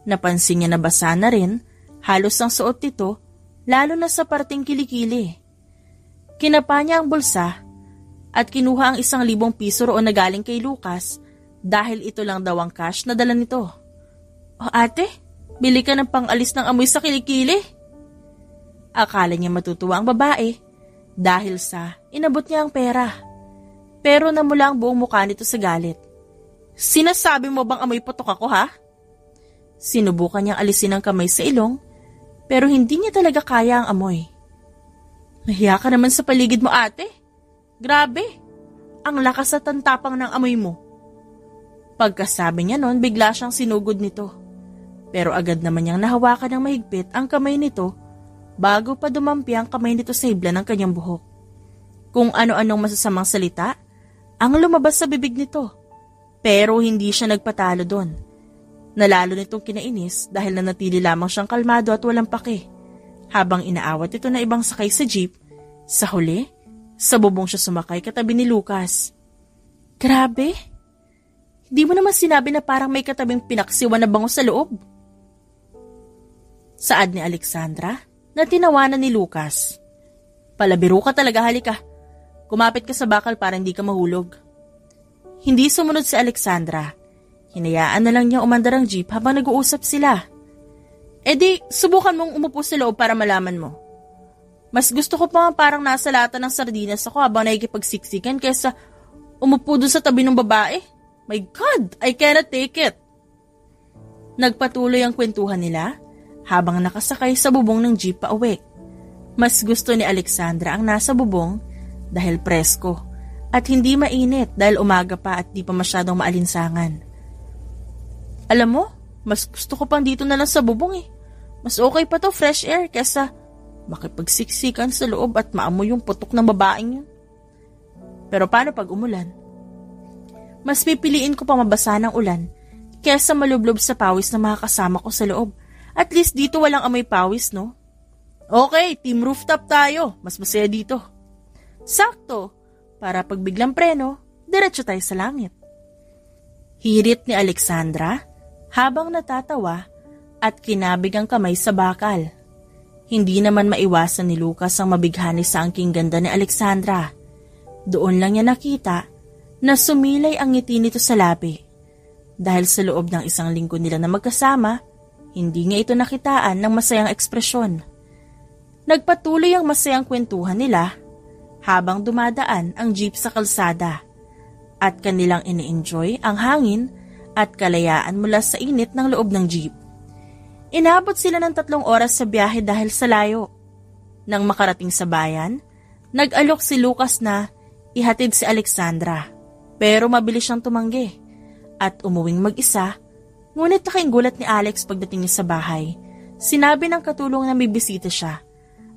Napansin niya na basa na rin, halos ang suot nito, lalo na sa parting kilikili. Kinapa niya ang bulsa at kinuha ang 1,000 piso roon na galing kay Lucas dahil ito lang daw ang cash na dala nito. O ate, bili ka ng pang-alis ng amoy sa kilikili. Akala niya matutuwa ang babae dahil sa inabot niya ang pera. Pero namula ang buong mukha nito sa galit. Sinasabi mo bang amoy putok ako, ha? Sinubukan niyang alisin ang kamay sa ilong pero hindi niya talaga kaya ang amoy. Mahiya ka naman sa paligid mo, ate. Grabe, ang lakas at ang tapang ng amoy mo. Pagkasabi niya noon, bigla siyang sinugod nito. Pero agad naman niyang nahawakan ng mahigpit ang kamay nito bago pa dumampi ang kamay nito sa hibla ng kanyang buhok. Kung ano-anong masasamang salita ang lumabas sa bibig nito. Pero hindi siya nagpatalo doon. Nalalo nitong kinainis dahil nanatili lamang siyang kalmado at walang pake. Habang inaawat ito na ibang sakay sa jeep, sa huli, sa bubong siya sumakay katabi ni Lucas. Grabe! Hindi mo naman sinabi na parang may katabing pinaksiwan na bango sa loob. Saad ni Alexandra na tinawanan ni Lucas. Palabiro ka talaga, halika. Kumapit ka sa bakal para hindi ka mahulog. Hindi sumunod si Alexandra. Hinayaan na lang niya umandar ang jeep habang nag-uusap sila. E di, subukan mong umupo sa loob para malaman mo. Mas gusto ko pa parang nasa lata ng sardinas ako habang nakikipagsiksikan kaysa umupo doon sa tabi ng babae. My God, I cannot take it. Nagpatuloy ang kwentuhan nila habang nakasakay sa bubong ng jeep pa uwi. Mas gusto ni Alexandra ang nasa bubong dahil presko at hindi mainit dahil umaga pa at di pa masyadong maalinsangan. Alam mo, mas gusto ko pang dito na lang sa bubong eh. Mas okay pa to, fresh air, kesa makipagsiksikan sa loob at maamoy yung putok ng babaeng yun. Pero paano pag umulan? Mas pipiliin ko pa mabasa ng ulan kesa malublob sa pawis na mga kasama ko sa loob. At least dito walang amoy pawis, no? Okay, team rooftop tayo. Mas masaya dito. Sakto, para pag biglang preno, diretso tayo sa langit. Hirit ni Alexandra habang natatawa at kinabig ang kamay sa bakal. Hindi naman maiwasan ni Lucas ang mabighani sa angking ganda ni Alexandra. Doon lang niya nakita na sumilay ang ngiti nito sa labi. Dahil sa loob ng 1 linggo nila na magkasama, hindi niya ito nakitaan ng masayang ekspresyon. Nagpatuloy ang masayang kwentuhan nila habang dumadaan ang jeep sa kalsada at kanilang ini-enjoy ang hangin at kalayaan mula sa init ng loob ng jeep. Inabot sila ng 3 oras sa biyahe dahil sa layo. Nang makarating sa bayan, nag-alok si Lucas na ihatid si Alexandra pero mabilis siyang tumanggi at umuwing mag-isa. Ngunit nakainggulat ni Alex pagdating niya sa bahay. Sinabi ng katulong na may bisita siya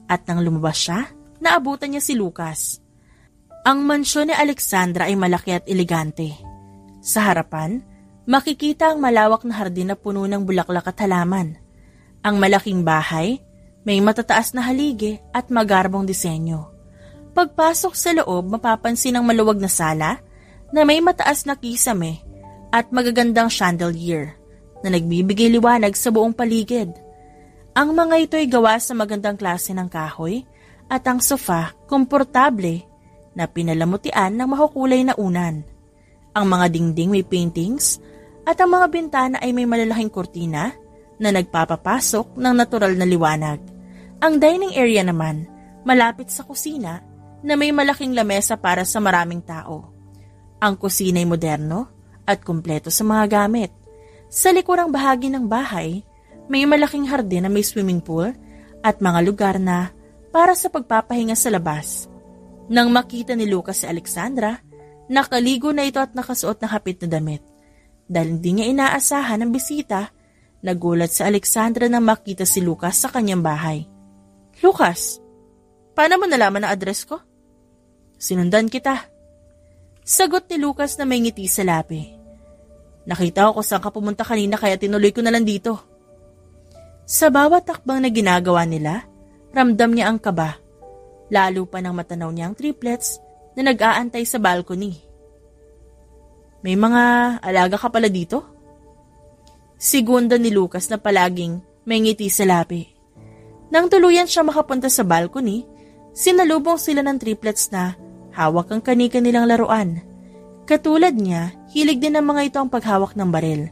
at nang lumabas siya, naabutan niya si Lucas. Ang mansyon ni Alexandra ay malaki at elegante. Sa harapan, makikita ang malawak na hardin na puno ng bulaklak at halaman. Ang malaking bahay, may matataas na haligi at magarbong disenyo. Pagpasok sa loob, mapapansin ang maluwag na sala na may mataas na kisame at magagandang chandelier na nagbibigay liwanag sa buong paligid. Ang mga ito ay gawa sa magandang klase ng kahoy at ang sofa komportable na pinalamutian ng makukulay na unan. Ang mga dingding may paintings at ang mga bintana ay may malalaking kurtina na nagpapapasok ng natural na liwanag. Ang dining area naman, malapit sa kusina na may malaking lamesa para sa maraming tao. Ang kusina ay moderno at kumpleto sa mga gamit. Sa likurang bahagi ng bahay, may malaking hardin na may swimming pool at mga lugar na para sa pagpapahinga sa labas. Nang makita ni Lucas si Alexandra, nakaligo na ito at nakasuot ng hapit na damit. Dahil hindi niya inaasahan ang bisita, nagulat si Alexandra nang makita si Lucas sa kanyang bahay. "Lucas, paano mo nalaman ang address ko?" "Sinundan kita." Sagot ni Lucas na may ngiti sa labi. "Nakita ko kung saan ka pumunta kanina kaya tinuloy ko na lang dito." Sa bawat takbang na ginagawa nila, ramdam niya ang kaba. Lalo pa nang matanaw niya ang triplets na nag-aantay sa balcony. "May mga alaga ka pala dito?" Segunda ni Lucas na palaging may ngiti sa labi. Nang tuluyan siya makapunta sa balcony, sinalubong sila ng triplets na hawak ang kani-kanilang laruan. Katulad niya, hilig din ng mga ito ang paghawak ng baril.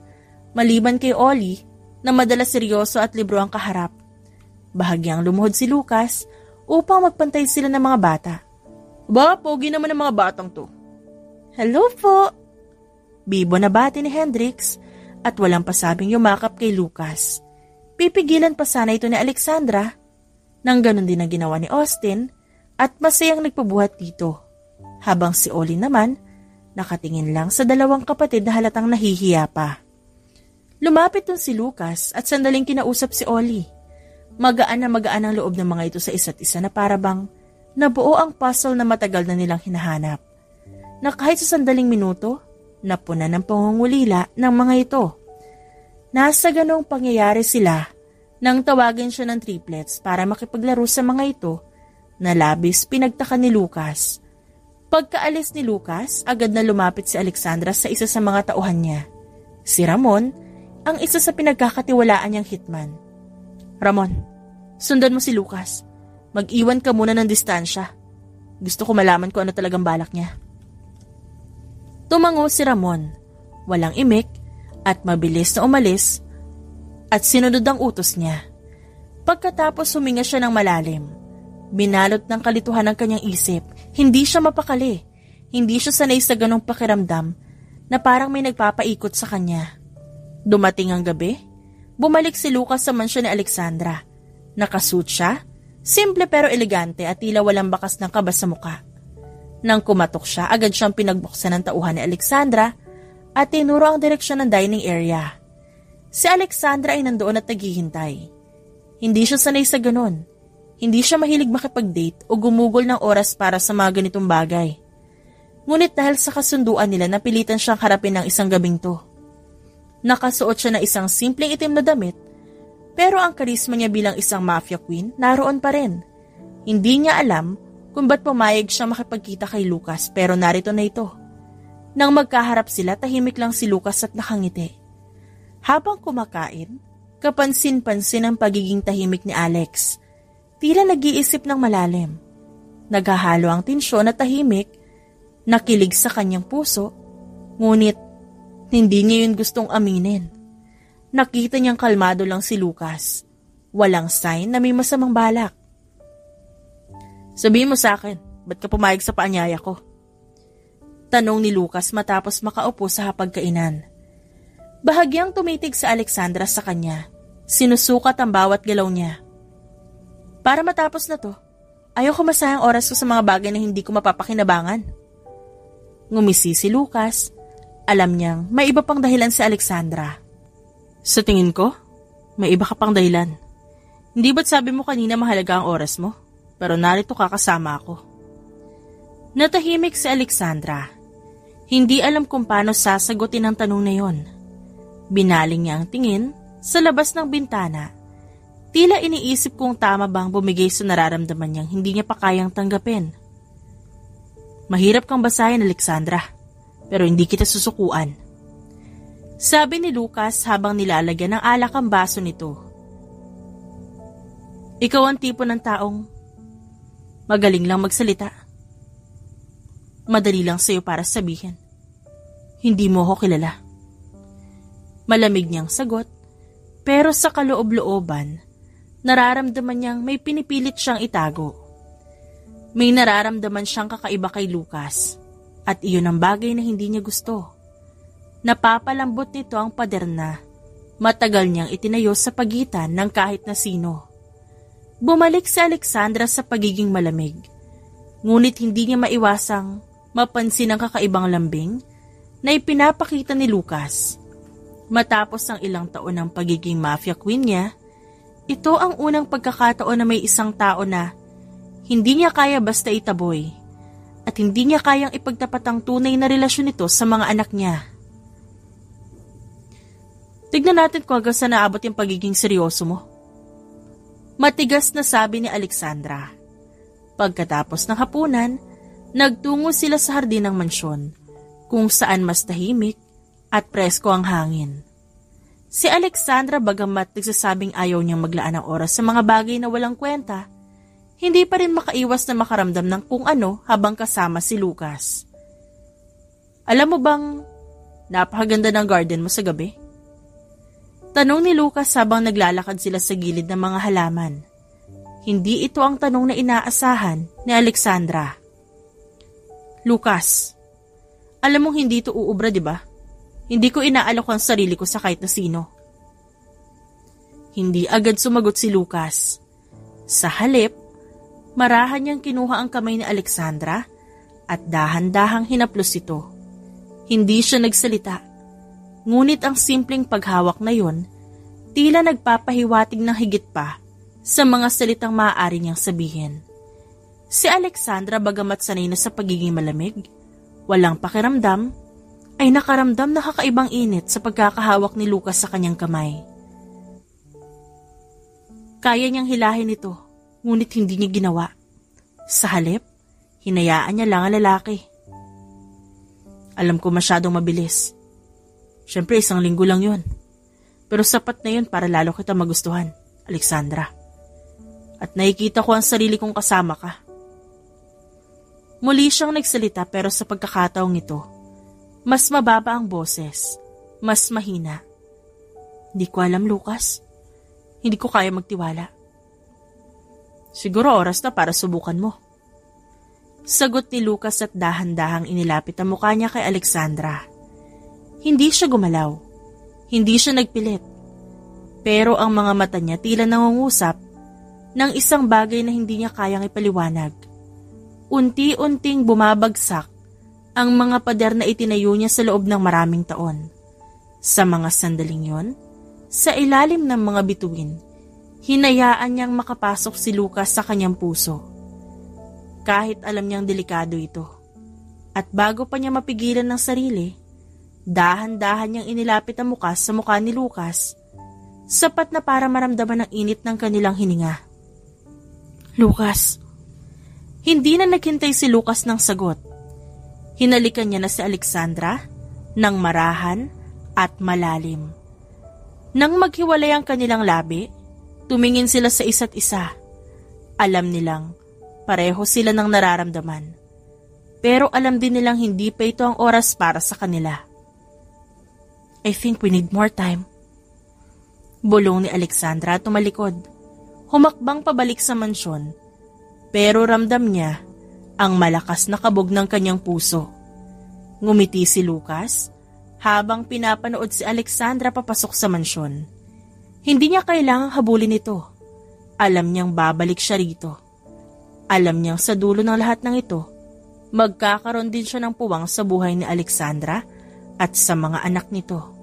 Maliban kay Ollie, na madalas seryoso at libro ang kaharap. Bahagyang lumuhod si Lucas upang magpantay sila ng mga bata. "Ba, pogi naman ang mga batang to." "Hello po." Bibo na bati ni Hendrix at walang pasabing yumakap kay Lucas. Pipigilan pa sana ito ni Alexandra, nang ganun din ang ginawa ni Austin at masayang nagpabuhat dito. Habang si Ollie naman, nakatingin lang sa dalawang kapatid na halatang nahihiya pa. Lumapit dun si Lucas at sandaling kinausap si Ollie. Magaan ang loob ng mga ito sa isa't isa na parabang nabuo ang puzzle na matagal na nilang hinahanap. Na kahit sa sandaling minuto, napuna ng pangungulila ng mga ito. Nasa ganong pangyayari sila nang tawagin siya ng triplets para makipaglaro sa mga ito na labis pinagtaka ni Lucas. Pagkaalis ni Lucas, agad na lumapit si Alexandra sa isa sa mga tauhan niya. Si Ramon, ang isa sa pinagkakatiwalaan niyang hitman. "Ramon, sundan mo si Lucas. Mag-iwan ka muna ng distansya. Gusto ko malaman kung ano talagang balak niya." Tumango si Ramon, walang imik at mabilis na umalis at sinunod ang utos niya. Pagkatapos huminga siya ng malalim. Binalot ng kalituhan ang kanyang isip. Hindi siya mapakali. Hindi siya sanay sa ganong pakiramdam na parang may nagpapaikot sa kanya. Dumating ang gabi, bumalik si Lucas sa mansyon ni Alexandra. Nakasuot siya, simple pero elegante at tila walang bakas ng kaba sa muka. Nang kumatok siya, agad siyang pinagbuksan ng tauhan ni Alexandra at tinuro ang direksyon ng dining area. Si Alexandra ay nandoon at naghihintay. Hindi siya sanay sa ganon. Hindi siya mahilig makipag-date o gumugol ng oras para sa mga ganitong bagay. Ngunit dahil sa kasunduan nila, napilitan siyang harapin ng isang gabing to. Nakasuot siya ng isang simpleng itim na damit, pero ang karisma niya bilang isang mafia queen naroon pa rin. Hindi niya alam kung ba't pumayag siya makipagkita kay Lucas, pero narito na ito. Nang magkaharap sila, tahimik lang si Lucas at nakangiti. Habang kumakain, kapansin-pansin ang pagiging tahimik ni Alex. Tila nag-iisip ng malalim. Naghahalo ang tensyon at tahimik, nakilig sa kanyang puso, ngunit hindi niya yun gustong aminin. Nakita niyang kalmado lang si Lucas. Walang sign na may masamang balak. "Sabihin mo sa akin, ba't ka pumayag sa paanyaya ko?" Tanong ni Lucas matapos makaupo sa hapagkainan. Bahagyang tumitig sa Alexandra sa kanya. Sinusukat ang bawat galaw niya. "Para matapos na to, ayoko masayang oras ko sa mga bagay na hindi ko mapapakinabangan." Ngumisi si Lucas. Alam niyang may iba pang dahilan si Alexandra. "Sa tingin ko, may iba ka pang dahilan. Hindi ba't sabi mo kanina mahalaga ang oras mo? Pero narito ka kasama ako." Natahimik si Alexandra. Hindi alam kung paano sasagutin ang tanong na yon. Binaling niya ang tingin sa labas ng bintana. Tila iniisip kung tama bang bumigay sa nararamdaman niyang hindi niya pa kayang tanggapin. Mahirap kang basahin, Alexandra, pero hindi kita susukuan. Sabi ni Lucas habang nilalagyan ng alak ang baso nito. Ikaw ang tipo ng taong magaling lang magsalita. Madali lang sa'yo para sabihin. Hindi mo ako kilala. Malamig niyang sagot, pero sa kaloob-looban, nararamdaman niyang may pinipilit siyang itago. May nararamdaman siyang kakaiba kay Lucas, at iyon ang bagay na hindi niya gusto. Napapalambot nito ang pader na matagal niyang itinayo sa pagitan ng kahit na sino. Bumalik si Alexandra sa pagiging malamig, ngunit hindi niya maiwasang mapansin ang kakaibang lambing na ipinapakita ni Lucas. Matapos ang ilang taon ng pagiging mafia queen niya, ito ang unang pagkakataon na may isang tao na hindi niya kaya basta itaboy at hindi niya kayang ipagtapat ang tunay na relasyon nito sa mga anak niya. Tignan natin kung hanggang saan naabot yung pagiging seryoso mo. Matigas na sabi ni Alexandra. Pagkatapos ng hapunan, nagtungo sila sa hardin ng mansyon, kung saan mas tahimik at presko ang hangin. Si Alexandra bagamat nagsasabing ayaw niyang maglaan ng oras sa mga bagay na walang kwenta, hindi pa rin makaiwas na makaramdam ng kung ano habang kasama si Lucas. Alam mo bang napakaganda ng garden mo sa gabi? Tanong ni Lucas habang naglalakad sila sa gilid ng mga halaman. Hindi ito ang tanong na inaasahan ni Alexandra. Lucas, alam mong hindi ito uubra, di ba? Hindi ko inaalok ang sarili ko sa kahit na sino. Hindi agad sumagot si Lucas. Sa halip, marahan niyang kinuha ang kamay ni Alexandra at dahan-dahang hinaplos ito. Hindi siya nagsalita. Ngunit ang simpleng paghawak na yon, tila nagpapahiwatig ng higit pa sa mga salitang maaari niyang sabihin. Si Alexandra bagamat sanay na sa pagiging malamig, walang pakiramdam, ay nakaramdam na kakaibang init sa pagkakahawak ni Lucas sa kanyang kamay. Kaya niyang hilahin ito, ngunit hindi niya ginawa. Sa halip, hinayaan niya lang ang lalaki. Alam ko masyadong mabilis. Siyempre, 1 linggo lang yun. Pero sapat na yun para lalo kita magustuhan, Alexandra. At nakikita ko ang sarili kong kasama ka. Muli siyang nagsalita pero sa pagkakataong ito, mas mababa ang boses, mas mahina. Hindi ko alam, Lucas. Hindi ko kaya magtiwala. Siguro oras na para subukan mo. Sagot ni Lucas at dahan-dahang inilapit ang mukha niya kay Alexandra. Hindi siya gumalaw. Hindi siya nagpilit. Pero ang mga mata niya tila nangungusap ng isang bagay na hindi niya kayang ipaliwanag. Unti-unting bumabagsak ang mga pader na itinayo niya sa loob ng maraming taon. Sa mga sandaling yon, sa ilalim ng mga bituin, hinayaan niyang makapasok si Lucas sa kanyang puso. Kahit alam niyang delikado ito. At bago pa niya mapigilan ng sarili, dahan-dahan niyang inilapit ang mukha sa mukha ni Lucas, sapat na para maramdaman ang init ng kanilang hininga. Lucas. Hindi na naghintay si Lucas ng sagot. Hinalikan niya na si Alexandra ng marahan at malalim. Nang maghiwalay ang kanilang labi, tumingin sila sa isa't isa. Alam nilang pareho sila ng nararamdaman. Pero alam din nilang hindi pa ito ang oras para sa kanila. I think we need more time. Bulong ni Alexandra at tumalikod. Humakbang pabalik sa mansyon. Pero ramdam niya ang malakas na kabog ng kanyang puso. Ngumiti si Lucas habang pinapanood si Alexandra papasok sa mansyon. Hindi niya kailangang habulin ito. Alam niyang babalik siya rito. Alam niyang sa dulo ng lahat ng ito, magkakaroon din siya ng puwang sa buhay ni Alexandra at sa mga anak nito.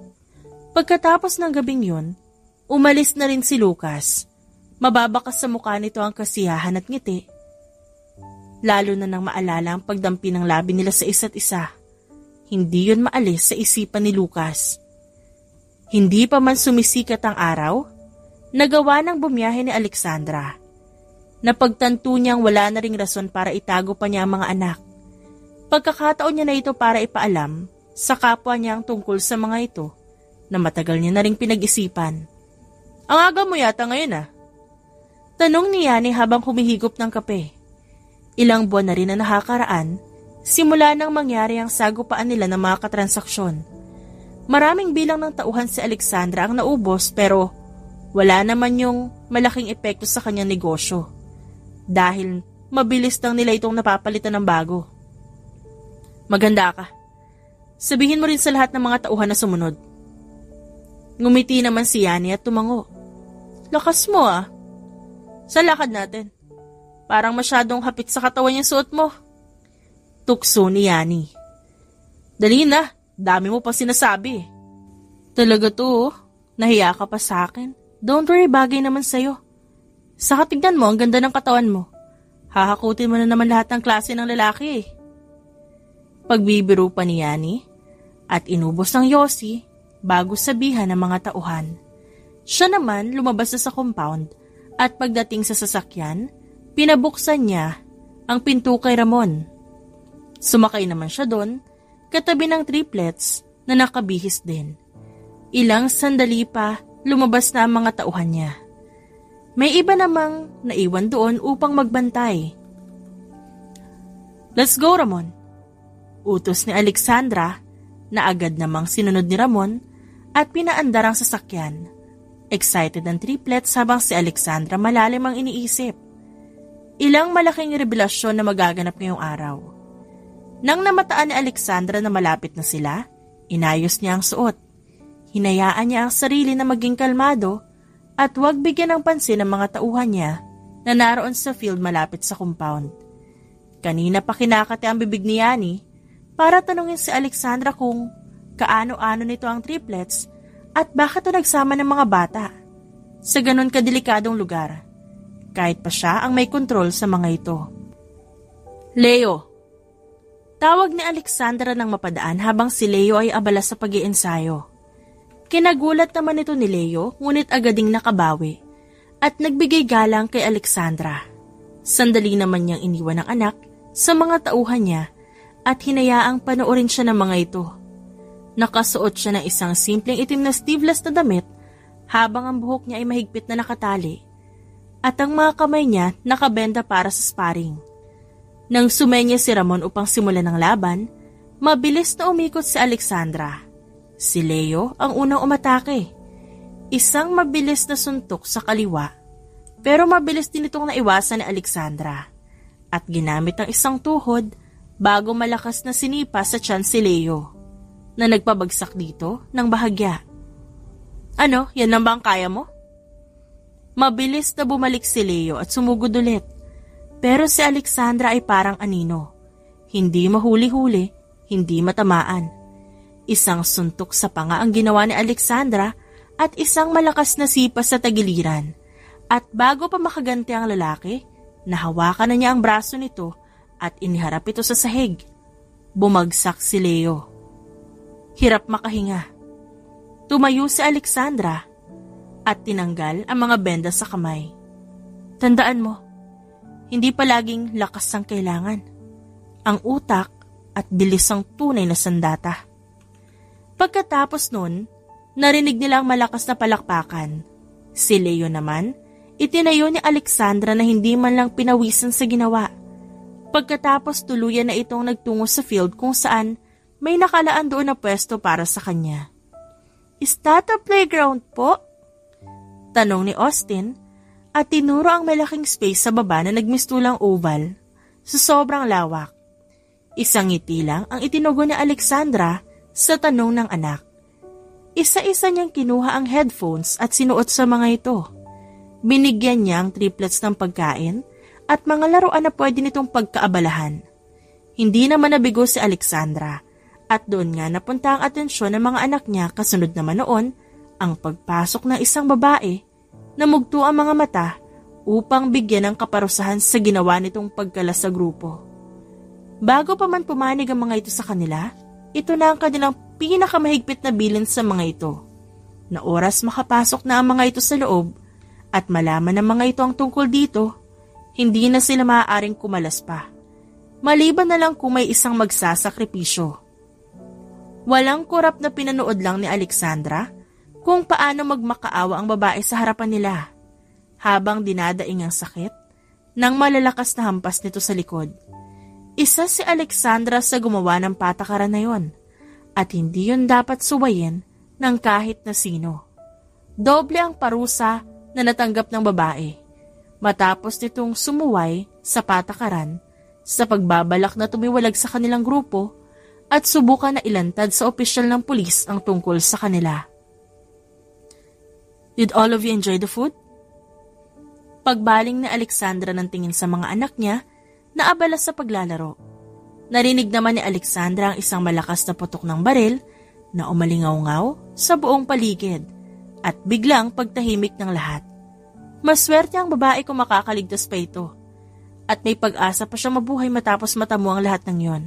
Pagkatapos ng gabing yun, umalis na rin si Lucas. Mababakas sa mukha nito ang kasiyahan at ngiti. Lalo na nang maalala ang pagdampi ng labi nila sa isa't isa. Hindi yun maalis sa isipan ni Lucas. Hindi pa man sumisikat ang araw, Nagawa ng bumiyahe ni Alexandra. Napagtanto niyang wala na ring rason para itago pa niya ang mga anak. Pagkakataon niya na ito para ipaalam sa kapwa niyang tungkol sa mga ito na matagal niya na ring pinag-isipan. Ang aga mo yata ngayon Tanong ni Yani habang humihigop ng kape. Ilang buwan na rin na nakakaraan, simula nang mangyari ang sagupaan nila ng mga katransaksyon. Maraming bilang ng tauhan si Alexandra ang naubos pero wala naman yung malaking epekto sa kanyang negosyo. Dahil mabilis lang nila itong napapalitan ng bago. Maganda ka. Sabihin mo rin sa lahat ng mga tauhan na sumunod. Ngumiti naman si Yani at tumango. Lakas mo Sa lakad natin. Parang masyadong hapit sa katawan yung suot mo. Tukso ni Yani. Dali na, dami mo pa sinasabi. Talaga to nahiya ka pa sa akin. Don't worry, bagay naman sa'yo. Saka tignan mo, ang ganda ng katawan mo. Hahakutin mo na naman lahat ng klase ng lalaki. Pagbibiro pa ni Yani at inubos ng yosi bago sabihan ng mga tauhan. Siya naman lumabas na sa compound at pagdating sa sasakyan, pinabuksan niya ang pinto kay Ramon. Sumakay naman siya doon, katabi ng triplets na nakabihis din. Ilang sandali pa, lumabas na ang mga tauhan niya. May iba namang naiwan doon upang magbantay. Let's go, Ramon. Utos ni Alexandra na agad namang sinunod ni Ramon at pinaandar ang sasakyan. Excited ang triplets habang si Alexandra malalim ang iniisip. Ilang malaking revelasyon na magaganap ngayong araw. Nang namataan ni Alexandra na malapit na sila, inayos niya ang suot. Hinayaan niya ang sarili na maging kalmado at huwag bigyan ng pansin ang mga tauhan niya na naroon sa field malapit sa compound. Kanina pa kinakate ang bibig ni Yani para tanungin si Alexandra kung kaano-ano nito ang triplets at bakit ito nagsama ng mga bata sa ganon kadelikadong lugar, kahit pa siya ang may kontrol sa mga ito. Leo. Tawag ni Alexandra ng mapadaan habang si Leo ay abala sa pag-iensayo. Kinagulat naman ito ni Leo ngunit agading nakabawi at nagbigay galang kay Alexandra. Sandali naman niyang iniwan ang anak sa mga tauhan niya at hinayaang panoorin siya ng mga ito. Nakasuot siya ng isang simpleng itim na sleeveless na damit habang ang buhok niya ay mahigpit na nakatali at ang mga kamay niya nakabenda para sa sparring. Nang sumenya si Ramon upang simulan ng laban, mabilis na umikot si Alexandra. Si Leo ang unang umatake. Isang mabilis na suntok sa kaliwa, pero mabilis din itong naiwasan ni Alexandra at ginamit ang isang tuhod bago malakas na sinipa sa tiyan si Leo na nagpabagsak dito ng bahagya. Ano, yan lang ba ang kaya mo? Mabilis na bumalik si Leo at sumugod ulit, pero si Alexandra ay parang anino. Hindi mahuli-huli, hindi matamaan. Isang suntok sa panga ang ginawa ni Alexandra at isang malakas na sipa sa tagiliran. At bago pa makaganti ang lalaki, nahawakan na niya ang braso nito at iniharap ito sa sahig. Bumagsak si Leo. Hirap makahinga. Tumayo si Alexandra at tinanggal ang mga benda sa kamay. Tandaan mo, hindi palaging lakas ang kailangan. Ang utak at bilis ang tunay na sandata. Pagkatapos nun, narinig nila ang malakas na palakpakan. Si Leo naman, itinayo ni Alexandra na hindi man lang pinawisan sa ginawa. Pagkatapos tuluyan na itong nagtungo sa field kung saan may nakalaan doon na pwesto para sa kanya. Is that a playground po? Tanong ni Austin at tinuro ang malaking space sa baba na nagmistulang oval sa sobrang lawak. Isang ngiti lang ang itinugo ni Alexandra sa tanong ng anak. Isa-isa niyang kinuha ang headphones at sinuot sa mga ito. Binigyan niya ang triplets ng pagkain at mga laruan na pwede nitong pagkaabalahan. Hindi naman nabigo si Alexandra at doon nga napunta ang atensyon ng mga anak niya. Kasunod naman noon ang pagpasok ng isang babae na mugto ang mga mata upang bigyan ng kaparusahan sa ginawa nitong pagkalas sa grupo. Bago pa man pumanig ang mga ito sa kanila, ito na ang kanilang pinakamahigpit na bilin sa mga ito. Na oras makapasok na ang mga ito sa loob, at malaman ng mga ito ang tungkol dito, hindi na sila maaaring kumalas pa. Maliban na lang kung may isang magsasakripisyo. Walang kurap na pinanood lang ni Alexandra kung paano magmakaawa ang babae sa harapan nila habang dinadaing ang sakit ng malalakas na hampas nito sa likod. Isa si Alexandra sa gumawa ng patakaran na yon at hindi yun dapat suwayin ng kahit na sino. Doble ang parusa na natanggap ng babae matapos nitong sumuway sa patakaran sa pagbabalak na tumiwalag sa kanilang grupo at subukan na ilantad sa opisyal ng pulis ang tungkol sa kanila. Did all of you enjoy the food? Pagbaling ni Alexandra ng tingin sa mga anak niya na abala sa paglalaro. Narinig naman ni Alexandra ang isang malakas na putok ng baril na umalingaw-ngaw sa buong paligid at biglang pagtahimik ng lahat. Maswerte ang babae kung makakaligtas pa ito at may pag-asa pa siya mabuhay matapos matamo ang lahat ng yon.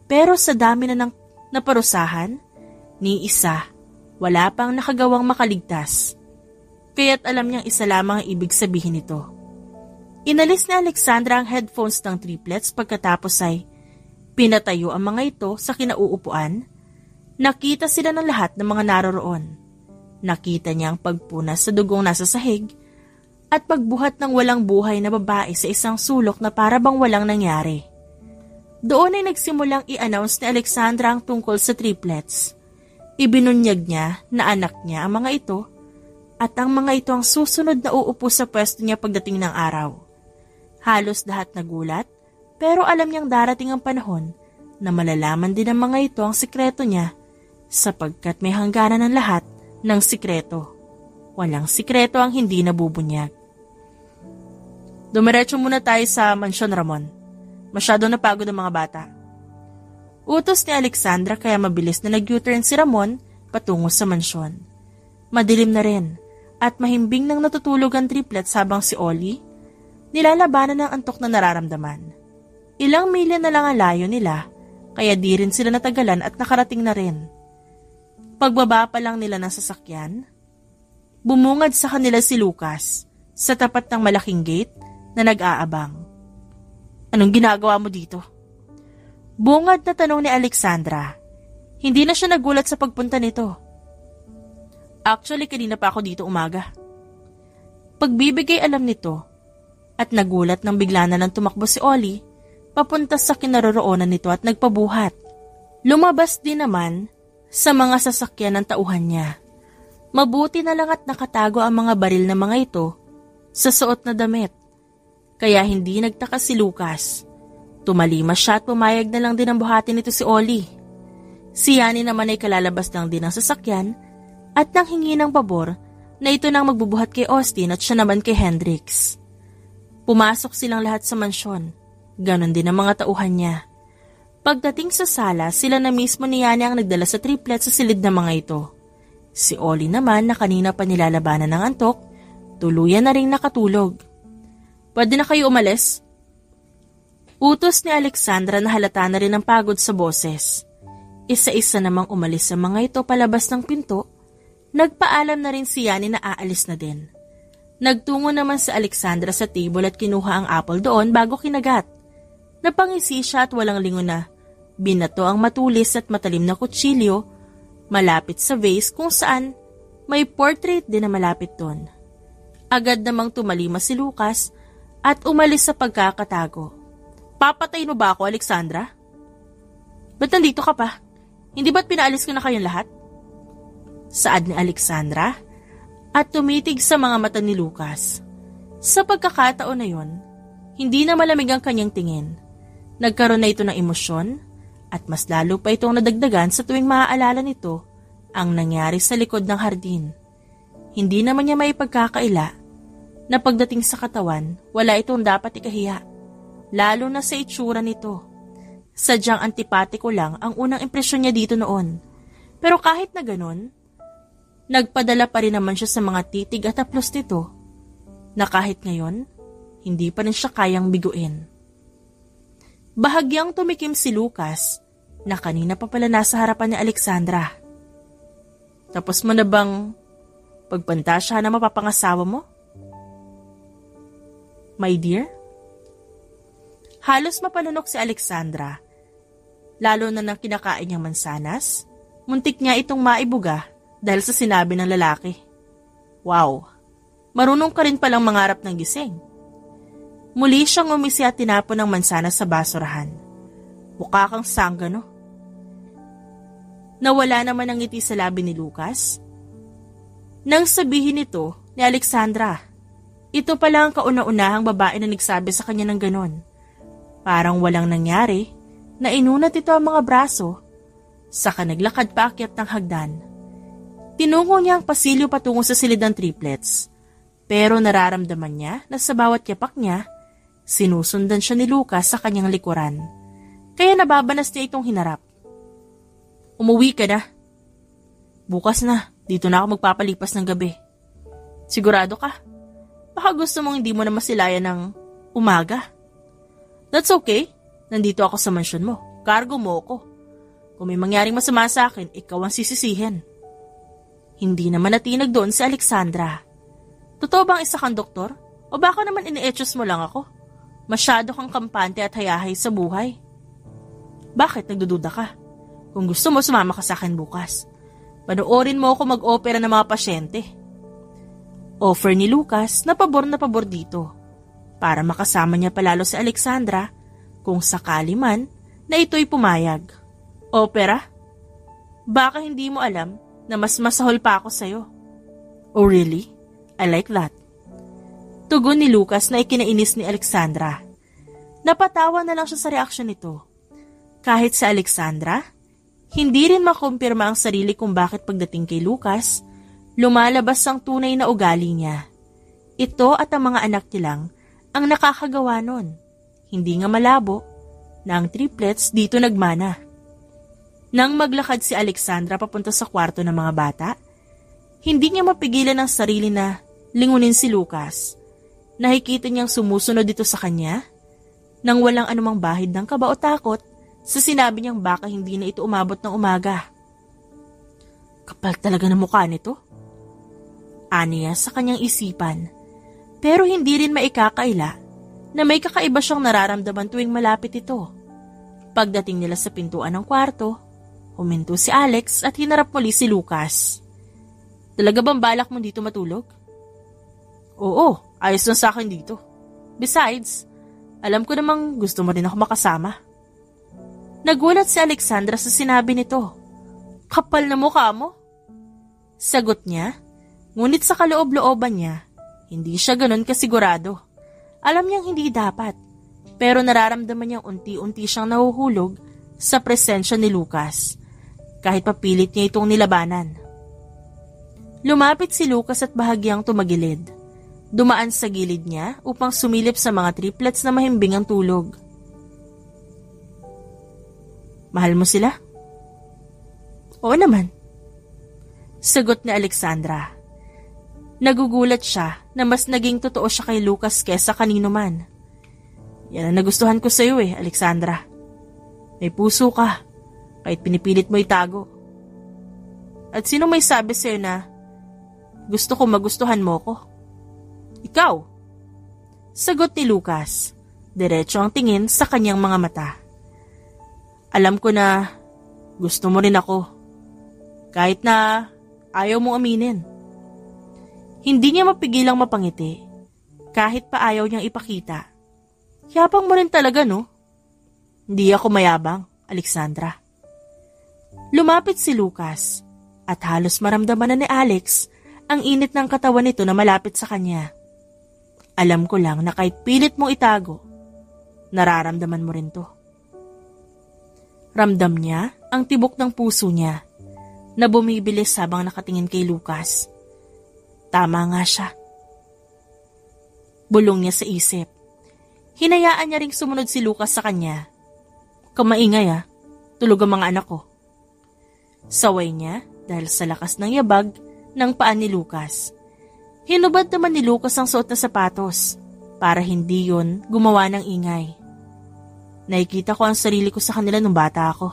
Pero sa dami na ng naparusahan, ni isa, wala pang nakagawang makaligtas. Kaya't alam niyang isa lamang ang ibig sabihin nito. Inalis ni Alexandra ang headphones ng triplets pagkatapos ay pinatayo ang mga ito sa kinauupuan. Nakita sila ng lahat ng mga naroroon. Nakita niya ang pagpunas sa dugong nasa sahig at pagbuhat ng walang buhay na babae sa isang sulok na para bang walang nangyari. Doon ay nagsimulang i-announce ni Alexandra ang tungkol sa triplets. Ibinunyag niya na anak niya ang mga ito at ang mga ito ang susunod na uupo sa pwesto niya pagdating ng araw. Halos lahat nagulat pero alam niyang darating ang panahon na malalaman din ng mga ito ang sikreto niya sapagkat may hangganan ng lahat ng sikreto. Walang sikreto ang hindi nabubunyag. Dumiretso muna tayo sa mansyon, Ramon. Masyado napagod ang mga bata. Utos ni Alexandra kaya mabilis na nag-U-turn si Ramon patungo sa mansyon. Madilim na rin at mahimbing nang natutulog ang triplets habang si Ollie nilalabanan ng antok na nararamdaman. Ilang milya na lang ang layo nila kaya di rin sila natagalan at nakarating na rin. Pagbaba pa lang nila ng sasakyan, bumungad sa kanila si Lucas sa tapat ng malaking gate na nag-aabang. Anong ginagawa mo dito? Bungad na tanong ni Alexandra. Hindi na siya nagulat sa pagpunta nito. Actually, kanina pa ako dito umaga. Pagbibigay alam nito at nagulat nang bigla na lang tumakbo si Ollie papunta sa kinaroroonan nito at nagpabuhat. Lumabas din naman sa mga sasakyan ng tauhan niya. Mabuti na lang at nakatago ang mga baril ng mga ito sa suot na damit. Kaya hindi nagtaka si Lucas. Tumalima siya at pumayag na lang din ang buhatin nito si Ollie. Si Yani naman ay kalalabas lang din ng sasakyan at nang hingi ng pabor na ito nang magbubuhat kay Austin at siya naman kay Hendrix. Pumasok silang lahat sa mansyon. Ganon din ang mga tauhan niya. Pagdating sa sala, sila na mismo ni Yani ang nagdala sa triplet sa silid ng mga ito. Si Ollie naman na kanina pa nilalabanan ng antok, tuluyan na ring nakatulog. Pwede na kayo umalis? Utos ni Alexandra na halata na rin ang pagod sa boses. Isa-isa namang umalis sa mga ito palabas ng pinto. Nagpaalam na rin si Yani na aalis na din. Nagtungo naman si Alexandra sa table at kinuha ang apple doon bago kinagat. Napangisi siya at walang lingon na binato ang matulis at matalim na kutsilyo malapit sa vase kung saan may portrait din na malapit doon. Agad namang tumalima si Lucas at umalis sa pagkakatago. Papatayin mo ba ako, Alexandra? Ba't nandito ka pa? Hindi ba't pinaalis ko na kayong lahat? Saad ni Alexandra at tumitig sa mga mata ni Lucas. Sa pagkakataon na yon, hindi na malamig ang kanyang tingin. Nagkaroon na ito ng emosyon at mas lalo pa itong nadagdagan sa tuwing maaalala nito ang nangyari sa likod ng hardin. Hindi naman niya maipagkakaila na pagdating sa katawan, wala itong dapat ikahiya, lalo na sa itsura nito. Sadyang antipatiko lang ang unang impresyon niya dito noon. Pero kahit na ganun, nagpadala pa rin naman siya sa mga titig at haplos nito na kahit ngayon, hindi pa rin siya kayang biguin. Bahagyang tumikim si Lucas na kanina pa pala nasa harapan ni Alexandra. Tapos mo na bang pagpantasya na mapapangasawa mo? My dear? Halos mapalunok si Alexandra. Lalo na nang kinakain niyang mansanas, muntik niya itong maibuga dahil sa sinabi ng lalaki. Wow, marunong ka rin palang mangarap ng gising. Muli siyang umisi at tinapon ng mansanas sa basurahan. Mukha kang sanggano. Nawala naman ang ngiti sa labi ni Lucas. Nang sabihin ito ni Alexandra, ito pala ang kauna-unahang babae na nagsabi sa kanya ng ganon. Parang walang nangyari na inunat ito ang mga braso, saka naglakad paakyat ng hagdan. Tinungo niya ang pasilyo patungo sa silid ng triplets, pero nararamdaman niya na sa bawat yapak niya, sinusundan siya ni Lucas sa kanyang likuran, kaya nababanas niya itong hinarap. Umuwi ka na. Bukas na, dito na ako magpapalipas ng gabi. Sigurado ka? Baka gusto mong hindi mo na masilayan ng umaga. That's okay. Nandito ako sa mansyon mo. Cargo mo ako. Kung may mangyaring masama sa akin, ikaw ang sisisihin. Hindi naman natinag doon si Alexandra. Totoo bang isa kang doktor? O baka naman ine-etchos mo lang ako? Masyado kang kampante at hayahay sa buhay. Bakit nagdududa ka? Kung gusto mo, sumama ka sa akin bukas. Panoorin mo ako mag-opera ng mga pasyente. Offer ni Lucas na pabor dito para makasama niya palalo si Alexandra kung sakali man na ito'y pumayag. Opera? Baka hindi mo alam na mas masahol pa ako sa'yo. Oh really? I like that. Tugon ni Lucas na ikinainis ni Alexandra. Napatawa na lang siya sa reaksyon nito. Kahit sa Alexandra, hindi rin makumpirma ang sarili kung bakit pagdating kay Lucas, lumalabas ang tunay na ugali niya. Ito at ang mga anak nilang ang nakakagawa nun. Hindi nga malabo na ang triplets dito nagmana. Nang maglakad si Alexandra papunta sa kwarto ng mga bata, hindi niya mapigilan ang sarili na lingunin si Lucas. Nakikita niyang sumusunod dito sa kanya nang walang anumang bahid ng kaba o takot sa sinabi niyang baka hindi na ito umabot ng umaga. Kapal talaga ng mukha nito. Aniya sa kanyang isipan, pero hindi rin maikakaila na may kakaiba siyang nararamdaman tuwing malapit ito. Pagdating nila sa pintuan ng kwarto, huminto si Alex at hinarap muli si Lucas. Talaga bang balak mo dito matulog? Oo, ayos lang sa akin dito. Besides, alam ko namang gusto mo rin ako makasama. Nagulat si Alexandra sa sinabi nito. Kapal na mukha mo. Sagot niya, ngunit sa kaloob-looban niya, hindi siya ganun kasigurado. Alam niyang hindi dapat, pero nararamdaman niyang unti-unti siyang nahuhulog sa presensya ni Lucas, kahit papilit niya itong nilabanan. Lumapit si Lucas at bahagyang tumagilid. Dumaan sa gilid niya upang sumilip sa mga triplets na mahimbing ang tulog. Mahal mo sila? Oo naman. Sagot ni Alexandra. Nagugulat siya na mas naging totoo siya kay Lucas kesa kanino man. Yan ang nagustuhan ko sa iyo Alexandra. May puso ka, kahit pinipilit mo itago. At sino may sabi sa iyo na gusto ko magustuhan mo ko? Ikaw. Sagot ni Lucas. Diretso ang tingin sa kanyang mga mata. Alam ko na gusto mo rin ako. Kahit na ayaw mong aminin. Hindi niya mapigilang mapangiti. Kahit pa ayaw niyang ipakita. Yabang mo rin talaga, no? Hindi ako mayabang, Alexandra. Lumapit si Lucas at halos maramdaman na ni Alex ang init ng katawan nito na malapit sa kanya. Alam ko lang na kahit pilit mong itago, nararamdaman mo rin to. Ramdam niya ang tibok ng puso niya na bumibilis habang nakatingin kay Lucas. Tama nga siya. Bulong niya sa isip. Hinayaan niya ring sumunod si Lucas sa kanya. Kamaingay tulog ang mga anak ko. Saway niya dahil sa lakas ng yabag ng paan ni Lucas. Hinubad naman ni Lucas ang suot na sapatos para hindi yon gumawa ng ingay. Nakikita ko ang sarili ko sa kanila nung bata ako.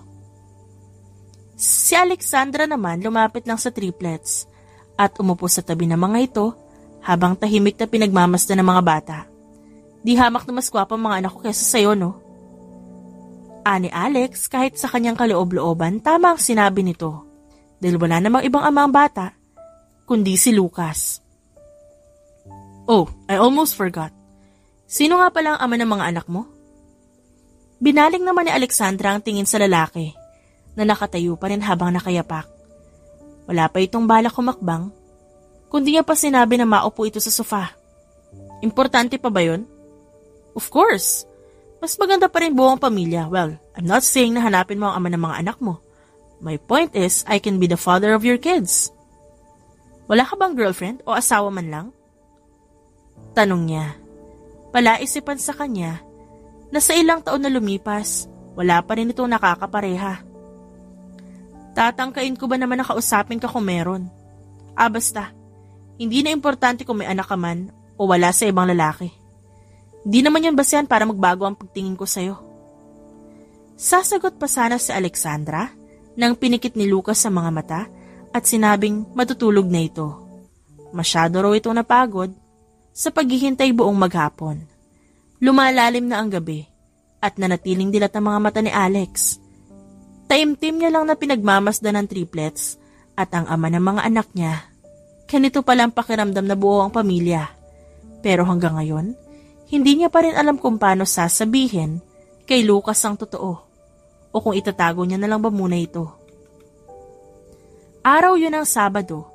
Si Alexandra naman lumapit lang sa triplets at umupo sa tabi ng mga ito habang tahimik na pinagmamasdan ng mga bata. Di hamak na mas gwapang mga anak ko kesa sa'yo, no? Ani Alex kahit sa kanyang kaloob-looban tama ang sinabi nito. Dahil wala namang ibang ama ang bata, kundi si Lucas. Oh, I almost forgot. Sino nga pala ang ama ng mga anak mo? Binaling naman ni Alexandra ang tingin sa lalaki na nakatayo pa rin habang nakayapak. Wala pa itong balak kumakbang, kundi niya pa sinabi na maupo ito sa sofa. Importante pa ba yun? Of course. Mas maganda pa rin buong pamilya. Well, I'm not saying na hanapin mo ang ama ng mga anak mo. My point is, I can be the father of your kids. Wala ka bang girlfriend o asawa man lang? Tanong niya. Palaisipan sa kanya na sa ilang taon na lumipas, wala pa rin itong nakakapareha. Tatangkain ko ba naman na kausapin ka kung meron? Basta, hindi na importante kung may anak ka man o wala sa ibang lalaki. Di naman yun basehan para magbago ang pagtingin ko sa'yo. Sasagot pa sana si Alexandra nang pinikit ni Lucas sa mga mata at sinabing matutulog na ito. Masyado raw ito napagod sa paghihintay buong maghapon. Lumalalim na ang gabi at nanatiling dilat ang mga mata ni Alex. Taimtim niya lang na pinagmamasdan ng triplets at ang ama ng mga anak niya. Ganito pala ang pakiramdam na buo ang pamilya. Pero hanggang ngayon, hindi niya pa rin alam kung paano sasabihin kay Lucas ang totoo o kung itatago niya na lang ba muna ito. Araw yun ang Sabado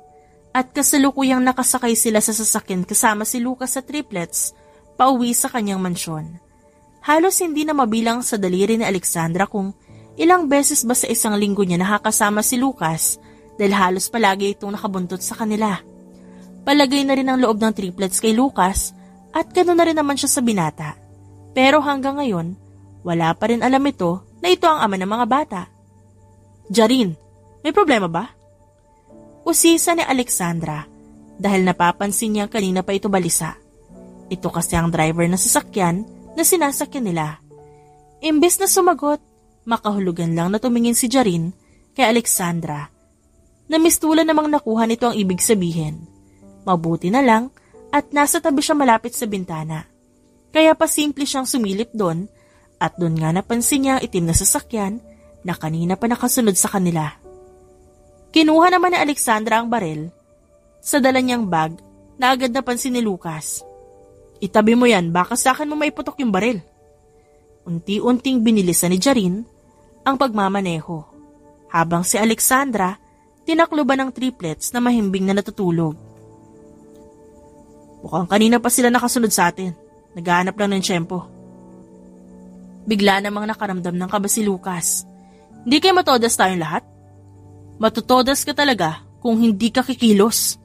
at kasalukuyang nakasakay sila sa sasakyan kasama si Lucas sa triplets pauwi sa kanyang mansyon. Halos hindi na mabilang sa daliri ni Alexandra kung ilang beses ba sa isang linggo niya nakakasama si Lucas dahil halos palagi itong nakabuntot sa kanila. Palagay na rin ang loob ng triplets kay Lucas at gano'n na rin naman siya sa binata. Pero hanggang ngayon, wala pa rin alam ito na ito ang ama ng mga bata. Jarin, may problema ba? Usisa ni Alexandra dahil napapansin niya kanina pa ito balisa. Ito kasi ang driver ng sasakyan na sinasakyan nila. Imbes na sumagot, makahulugan lang na tumingin si Jarin kay Alexandra. Namistulan namang nakuha nito ang ibig sabihin. Mabuti na lang at nasa tabi siya malapit sa bintana. Kaya pa simple siyang sumilip doon at doon nga napansin niya ang itim na sasakyan na kanina pa nakasunod sa kanila. Kinuha naman ni Alexandra ang baril sa dala niyang bag na agad napansin ni Lucas. Itabi mo yan, baka sa akin mo maiputok yung baril. Unti-unting binilisan ni Jarin ang pagmamaneho habang si Alexandra tinakluban ng triplets na mahimbing na natutulog. Mukhang kanina pa sila nakasunod sa atin. Naghahanap lang ng tiyempo. Bigla namang nakaramdam ng kaba si Lucas. Hindi kayo matodas tayong lahat? Matutodas ka talaga kung hindi ka kikilos.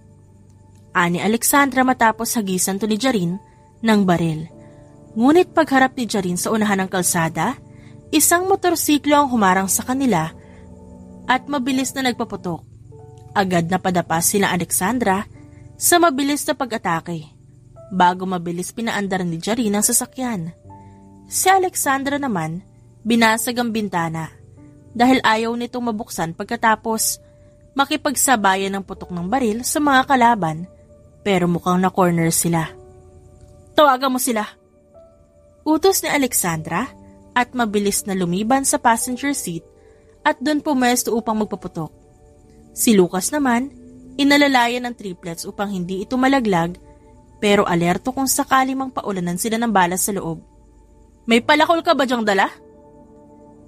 Ani Alexandra matapos hagisan to ni Jarin ng baril. Ngunit pagharap ni Jarin sa unahan ng kalsada, isang motorsiklo ang humarang sa kanila at mabilis na nagpaputok. Agad na padapa sila Alexandra sa mabilis na pag-atake. Bago mabilis pinaandar ni Jarin ang sasakyan. Si Alexandra naman, binasag ang bintana dahil ayaw nitong mabuksan pagkatapos makipagsabayan ng putok ng baril sa mga kalaban pero mukhang na-corner sila. Tawagan mo sila. Utos ni Alexandra at mabilis na lumiban sa passenger seat at doon pumesto upang magpaputok. Si Lucas naman, inalalayan ng triplets upang hindi ito malaglag pero alerto kung sakali mang paulanan sila ng bala sa loob. May palakol ka ba dyang dala?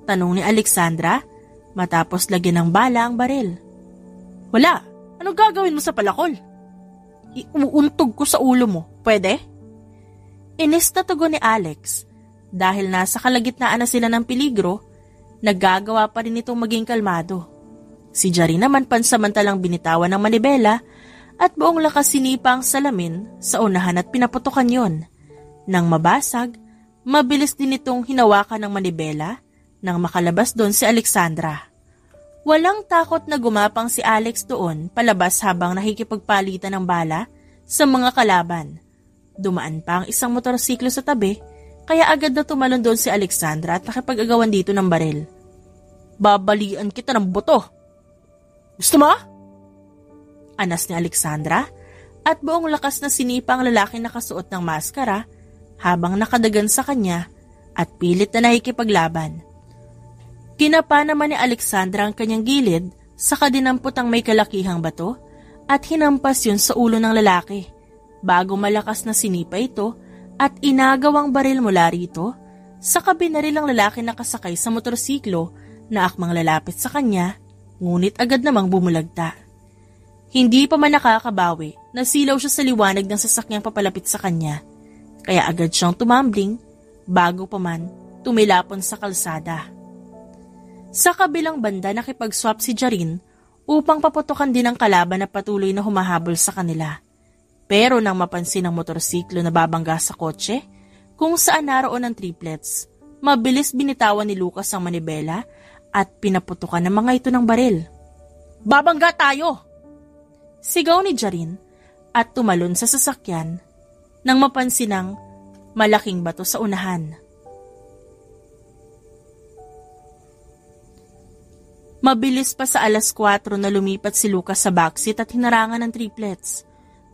Tanong ni Alexandra matapos lagyan ng bala ang baril. Wala. Anong gagawin mo sa palakol? Iuuntog ko sa ulo mo. Pwede? Inis na tugon ni Alex. Dahil nasa kalagitnaan na sila ng peligro, naggagawa pa rin itong maging kalmado. Si Jarin naman pansamantalang binitawan ng manibela at buong lakas sinipa ang salamin sa unahan at pinaputokan yon. Nang mabasag, mabilis din itong hinawakan ng manibela nang makalabas doon si Alexandra. Walang takot na gumapang si Alex doon palabas habang nakikipagpalitan ng bala sa mga kalaban. Dumaan pa ang isang motorsiklo sa tabi kaya agad na tumalon doon si Alexandra at nakipag-agawan dito ng baril. Babalian kita ng buto. Gusto mo? Anas ni Alexandra at buong lakas na sinipa ang lalaking nakasuot ng maskara habang nakadagan sa kanya at pilit na nakikipaglaban. Kinapa naman ni Alexandra ang kanyang gilid sa kadinamputang may kalakihang bato at hinampas yun sa ulo ng lalaki bago malakas na sinipa ito at inagawang baril mula rito sa kabinarilang lalaki nakasakay sa motorsiklo na akmang lalapit sa kanya, ngunit agad namang bumulagta. Hindi pa man nakakabawi, nasilaw siya sa liwanag ng sasakyang papalapit sa kanya, kaya agad siyang tumambling bago pa man tumilapon sa kalsada. Sa kabilang banda nakipagswap si Jarin upang paputukan din ang kalaban na patuloy na humahabol sa kanila. Pero nang mapansin ang motorsiklo na babangga sa kotse, kung saan naroon ang triplets, mabilis binitawan ni Lucas ang manibela at pinaputukan ng mga ito ng baril. "Babangga tayo!" Sigaw ni Jarin at tumalon sa sasakyan nang mapansin ang malaking bato sa unahan. Mabilis pa sa 4:00 na lumipat si Lucas sa backseat at hinarangan ng triplets.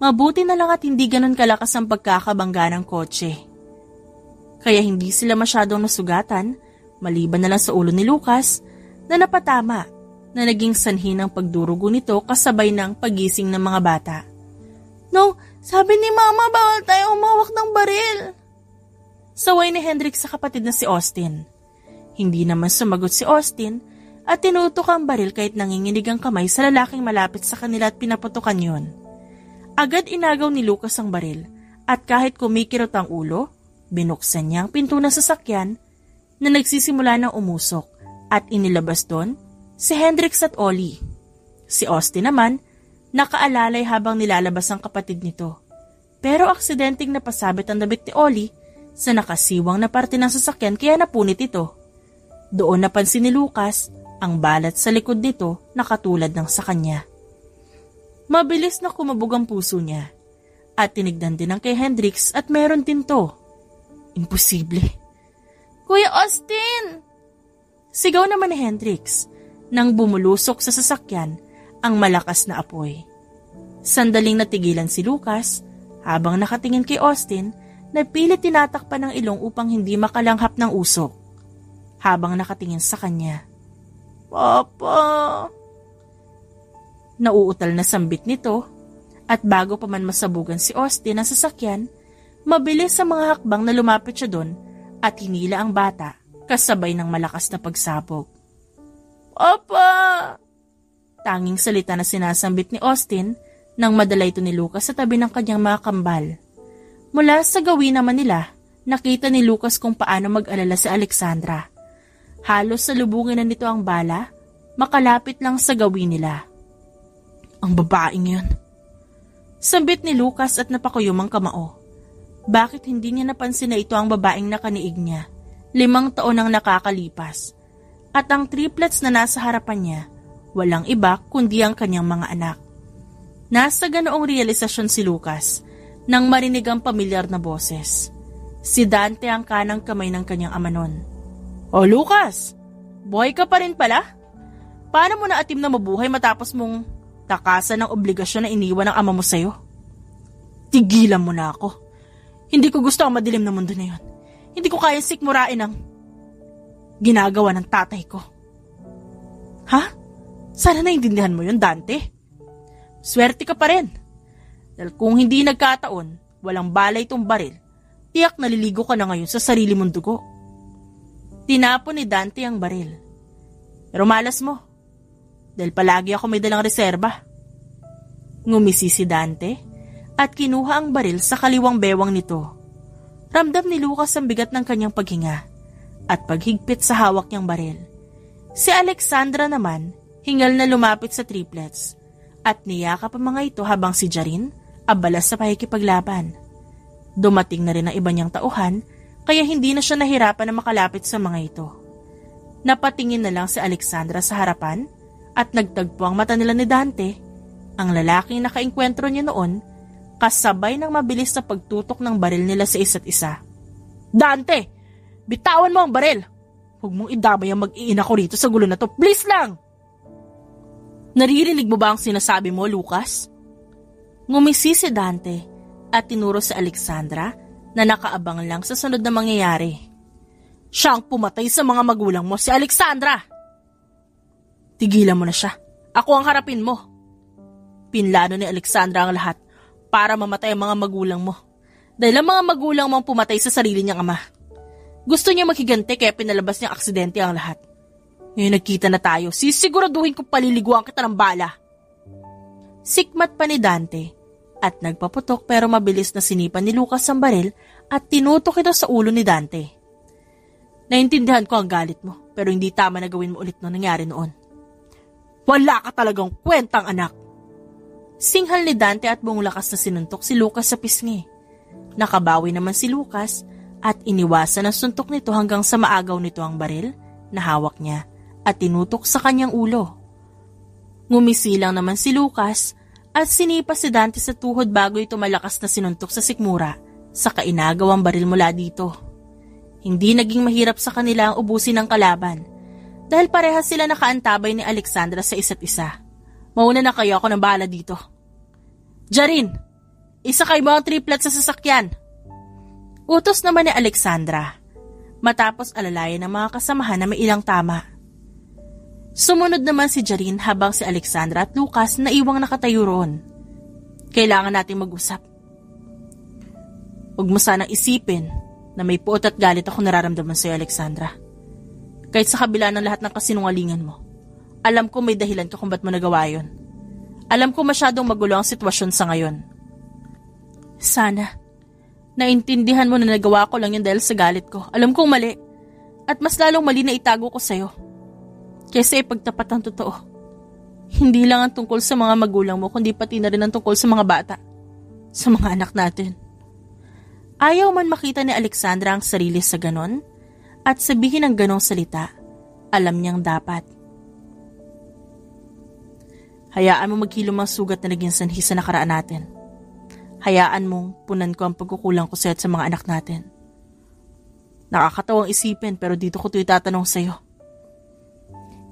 Mabuti na lang at hindi ganun kalakas ang pagkakabangga ng kotse. Kaya hindi sila masyadong nasugatan, maliban na lang sa ulo ni Lucas na napatama na naging sanhi ng pagdurugo nito kasabay ng pagising ng mga bata. "No, sabi ni Mama bawal tayo umawak ng baril." Saway ni Hendrik sa kapatid na si Austin. Hindi naman sumagot si Austin at tinutok ang baril kahit nanginginig ang kamay sa lalaking malapit sa kanila at pinaputukan yun. Agad inagaw ni Lucas ang baril at kahit kumikirot ang ulo, binuksan niya ang pinto ng sasakyan na nagsisimula ng umusok at inilabas doon si Hendrix at Ollie. Si Austin naman, nakaalalay habang nilalabas ang kapatid nito. Pero aksidenteng napasabit ang damit ni Ollie sa nakasiwang na parte ng sasakyan kaya napunit ito. Doon napansin ni Lucas ang balat sa likod nito na katulad ng sa kanya. Mabilis na kumabog ang puso niya at tinignan din ang kay Hendrix at meron din to. Imposible. "Kuya Austin!" Sigaw naman ni Hendrix nang bumulusok sa sasakyan ang malakas na apoy. Sandaling natigilan si Lucas habang nakatingin kay Austin na pilit tinatakpan ng ilong upang hindi makalanghap ng usok. Habang nakatingin sa kanya, "Papa!" Nauutal na sambit nito at bago pa man masabugan si Austin ang sasakyan, mabilis sa mga hakbang na lumapit siya doon at hinila ang bata kasabay ng malakas na pagsabog. "Papa!" Tanging salita na sinasambit ni Austin nang madala ito ni Lucas sa tabi ng kanyang mga kambal. Mula sa gawin naman nila, nakita ni Lucas kung paano mag-alala si Alexandra. Halos salubungin na nito ang bala, makalapit lang sa gawin nila. "Ang babaeng yun." Sambit ni Lucas at napakuyom ang kamao. Bakit hindi niya napansin na ito ang babaeng nakaniig niya? 5 taon ang nakakalipas. At ang triplets na nasa harapan niya, walang iba kundi ang kanyang mga anak. Nasa ganoong realisasyon si Lucas nang marinig ang pamilyar na boses. Si Dante ang kanang kamay ng kanyang ama nun. "O Lucas, buhay ka pa rin pala? Paano mo naatim na mabuhay matapos mong takasan ng obligasyon na iniwan ng ama mo sa'yo?" "Tigilan mo na ako. Hindi ko gusto ang madilim na mundo na yun. Hindi ko kaya sikmurain ang ginagawa ng tatay ko." "Ha? Sana naintindihan mo yun, Dante. Swerte ka pa rin. Dahil kung hindi nagkataon, walang balay itong baril, tiyak naliligo ka na ngayon sa sarili mong dugo." Tinapon ni Dante ang baril. "Pero malas mo. Dahil palagi ako may dalang reserba." Ngumisi si Dante at kinuha ang baril sa kaliwang bewang nito. Ramdam ni Lucas ang bigat ng kanyang paghinga at paghigpit sa hawak niyang baril. Si Alexandra naman, hingal na lumapit sa triplets at niyakap ang mga ito habang si Jarin abala sa pakikipaglaban. Dumating na rin ang iba niyang tauhan kaya hindi na siya nahirapan na makalapit sa mga ito. Napatingin na lang si Alexandra sa harapan at nagtagpo ang mata nila ni Dante, ang lalaking nakaengkwentro niya noon, kasabay ng mabilis na pagtutok ng baril nila sa isa't isa. "Dante, bitawan mo ang baril! Huwag mong idamay ang mag-iina ko rito sa gulo na to, please lang!" "Naririnig mo ba ang sinasabi mo, Lucas?" Ngumisi si Dante at tinuro sa Alexandra na nakaabang lang sa sunod na mangyayari. Siya ang pumatay sa mga magulang mo, si Alexandra! Tigilan mo na siya. Ako ang harapin mo. Pinlano ni Alexandra ang lahat para mamatay ang mga magulang mo. Dahil ang mga magulang mo ang pumatay sa sarili niyang ama. Gusto niya maghiganti kaya pinalabas niyang aksidente ang lahat. Ngayon nagkita na tayo, sisiguraduhin ko paliliguan kita ng bala. Sikmat pa ni Dante at nagpaputok pero mabilis na sinipan ni Lucas ang baril at tinutok ito sa ulo ni Dante. Naintindihan ko ang galit mo pero hindi tama na gawin mo ulit nung nangyari noon. Wala ka talagang kwentang anak! Singhal ni Dante at buong lakas na sinuntok si Lucas sa pisngi. Nakabawi naman si Lucas at iniwasan ang suntok nito hanggang sa maagaw nito ang baril na hawak niya at tinutok sa kanyang ulo. Ngumisilang naman si Lucas at sinipa si Dante sa tuhod bago ito malakas na sinuntok sa sikmura sa kainagaw ang baril mula dito. Hindi naging mahirap sa kanila ang ubusin ng kalaban dahil parehas sila nakaantabay ni Alexandra sa isa't isa. Mauna na kayo, ako nang bahala dito. Jarin, isakay mo ang triplet sa sasakyan. Utos naman ni Alexandra matapos alalayan ng mga kasamahan na may ilang tama. Sumunod naman si Jarin habang si Alexandra at Lucas naiwang nakatayo roon. Kailangan nating mag-usap. Huwag mo sanang isipin na may puot at galit ako nararamdaman sa'yo, Alexandra. Kahit sa kabila ng lahat ng kasinungalingan mo, alam ko may dahilan ka kung ba't mo nagawa yun. Alam ko masyadong magulo ang sitwasyon sa ngayon. Sana, naintindihan mo na nagawa ko lang yun dahil sa galit ko. Alam kong mali. At mas lalong mali na itago ko sa'yo. Kesa ipagtapat ang totoo. Hindi lang ang tungkol sa mga magulang mo, kundi pati na rin ang tungkol sa mga bata. Sa mga anak natin. Ayaw man makita ni Alexandra ang sarili sa ganon, at sabihin ang ganong salita, alam niyang dapat. Hayaan mo maghilom ang sugat na naging sanhi sa nakaraan natin. Hayaan mong punan ko ang pagkukulang ko sa'yo at sa mga anak natin. Nakakatawang isipin pero dito ko ito itatanong sa'yo.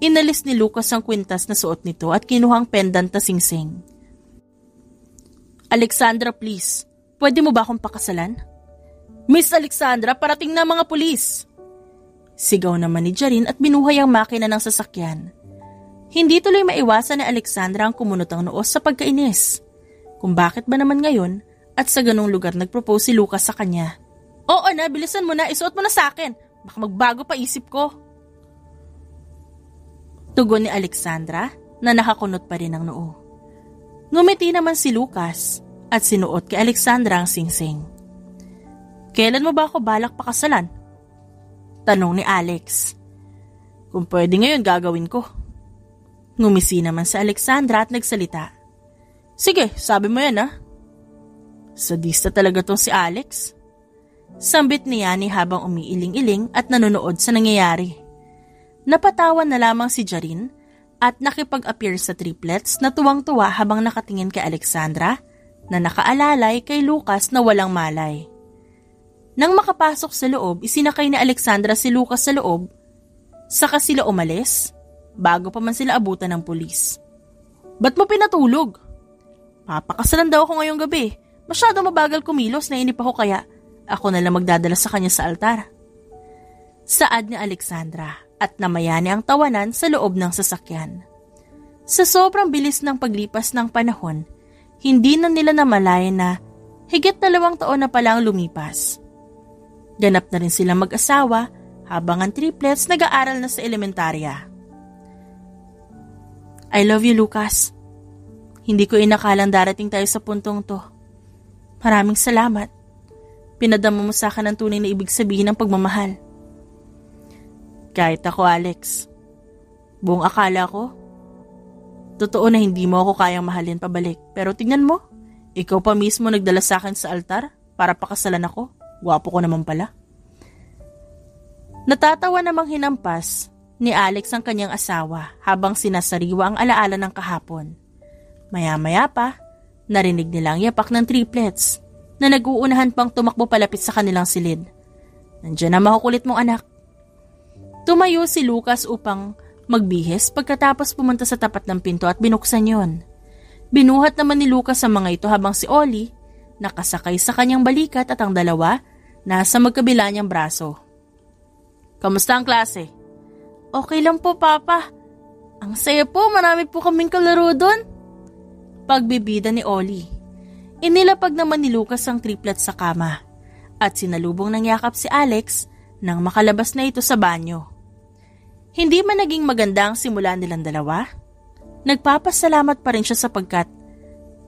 Inalis ni Lucas ang kwintas na suot nito at kinuha ang pendant na singsing. Alexandra, please, pwede mo ba akong pakasalan? Miss Alexandra, parating na mga pulis! Sigaw naman ni Jarin at binuhay ang makina ng sasakyan. Hindi tuloy maiwasan ni Alexandra ang kumunot ang noos sa pagkainis. Kung bakit ba naman ngayon at sa ganong lugar nagpropose si Lucas sa kanya. Oo na, bilisan mo na, isuot mo na sa akin. Baka magbago pa isip ko. Tugon ni Alexandra na nakakunot pa rin ang noo. Ngumiti naman si Lucas at sinuot kay Alexandra ang singsing. Kailan mo ba ako balak pakasalan? Tanong ni Alex. Kung pwede ngayon gagawin ko. Ngumisi naman si Alexandra at nagsalita. Sige, sabi mo yan ha. Sadista talaga tong si Alex. Sambit niya ni habang umiiling-iling at nanonood sa nangyayari. Napatawan na lamang si Jarin at nakipag-appear sa triplets na tuwang-tuwa habang nakatingin kay Alexandra na nakaalalay kay Lucas na walang malay. Nang makapasok sa loob, isinakay ni Alexandra si Lucas sa loob, saka sila umalis, bago pa man sila abutan ng pulis. Ba't mo pinatulog? Papakasalan daw ako ngayong gabi. Masyado mabagal kumilos, nainip ako kaya ako na lang magdadala sa kanya sa altar. Saad ni Alexandra at namayani ang tawanan sa loob ng sasakyan. Sa sobrang bilis ng paglipas ng panahon, hindi na nila namalayan na higit 2 taon na palang lumipas. Ganap na rin silang mag-asawa habang ang triplets nag-aaral na sa elementarya. I love you, Lucas. Hindi ko inakalang darating tayo sa puntong to. Maraming salamat. Pinadama mo sa akin ang tunay na ibig sabihin ng pagmamahal. Kahit ako, Alex. Buong akala ko, totoo na hindi mo ako kayang mahalin pabalik. Pero tingnan mo, ikaw pa mismo nagdala sa akin sa altar para pakasalan ako. Gwapo ko naman pala. Natatawa namang hinampas ni Alex ang kanyang asawa habang sinasariwa ang alaala ng kahapon. Maya-maya pa, narinig nila ang yapak ng triplets na nag-uunahan pang tumakbo palapit sa kanilang silid. Nandiyan na makukulit mong anak. Tumayo si Lucas upang magbihis pagkatapos pumunta sa tapat ng pinto at binuksan yon. Binuhat naman ni Lucas ang mga ito habang si Ollie nakasakay sa kanyang balikat at ang dalawa nasa magkabila niyang braso. Kamusta ang klase? Okay lang po, Papa. Ang saya po, marami po kaming kalaro doon. Pagbibida ni Ollie. Inilapag naman ni Lucas ang triplet sa kama at sinalubong ng yakap si Alex nang makalabas na ito sa banyo. Hindi man naging maganda ang simula nilang dalawa, nagpapasalamat pa rin siya sapagkat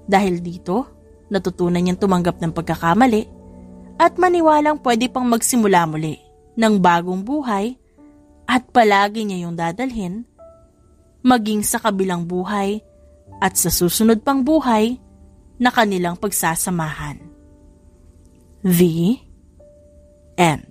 dahil dito, natutunan niyang tumanggap ng pagkakamali at maniwalang pwede pang magsimula muli ng bagong buhay at palagi niya yung dadalhin maging sa kabilang buhay at sa susunod pang buhay na kanilang pagsasamahan. The End.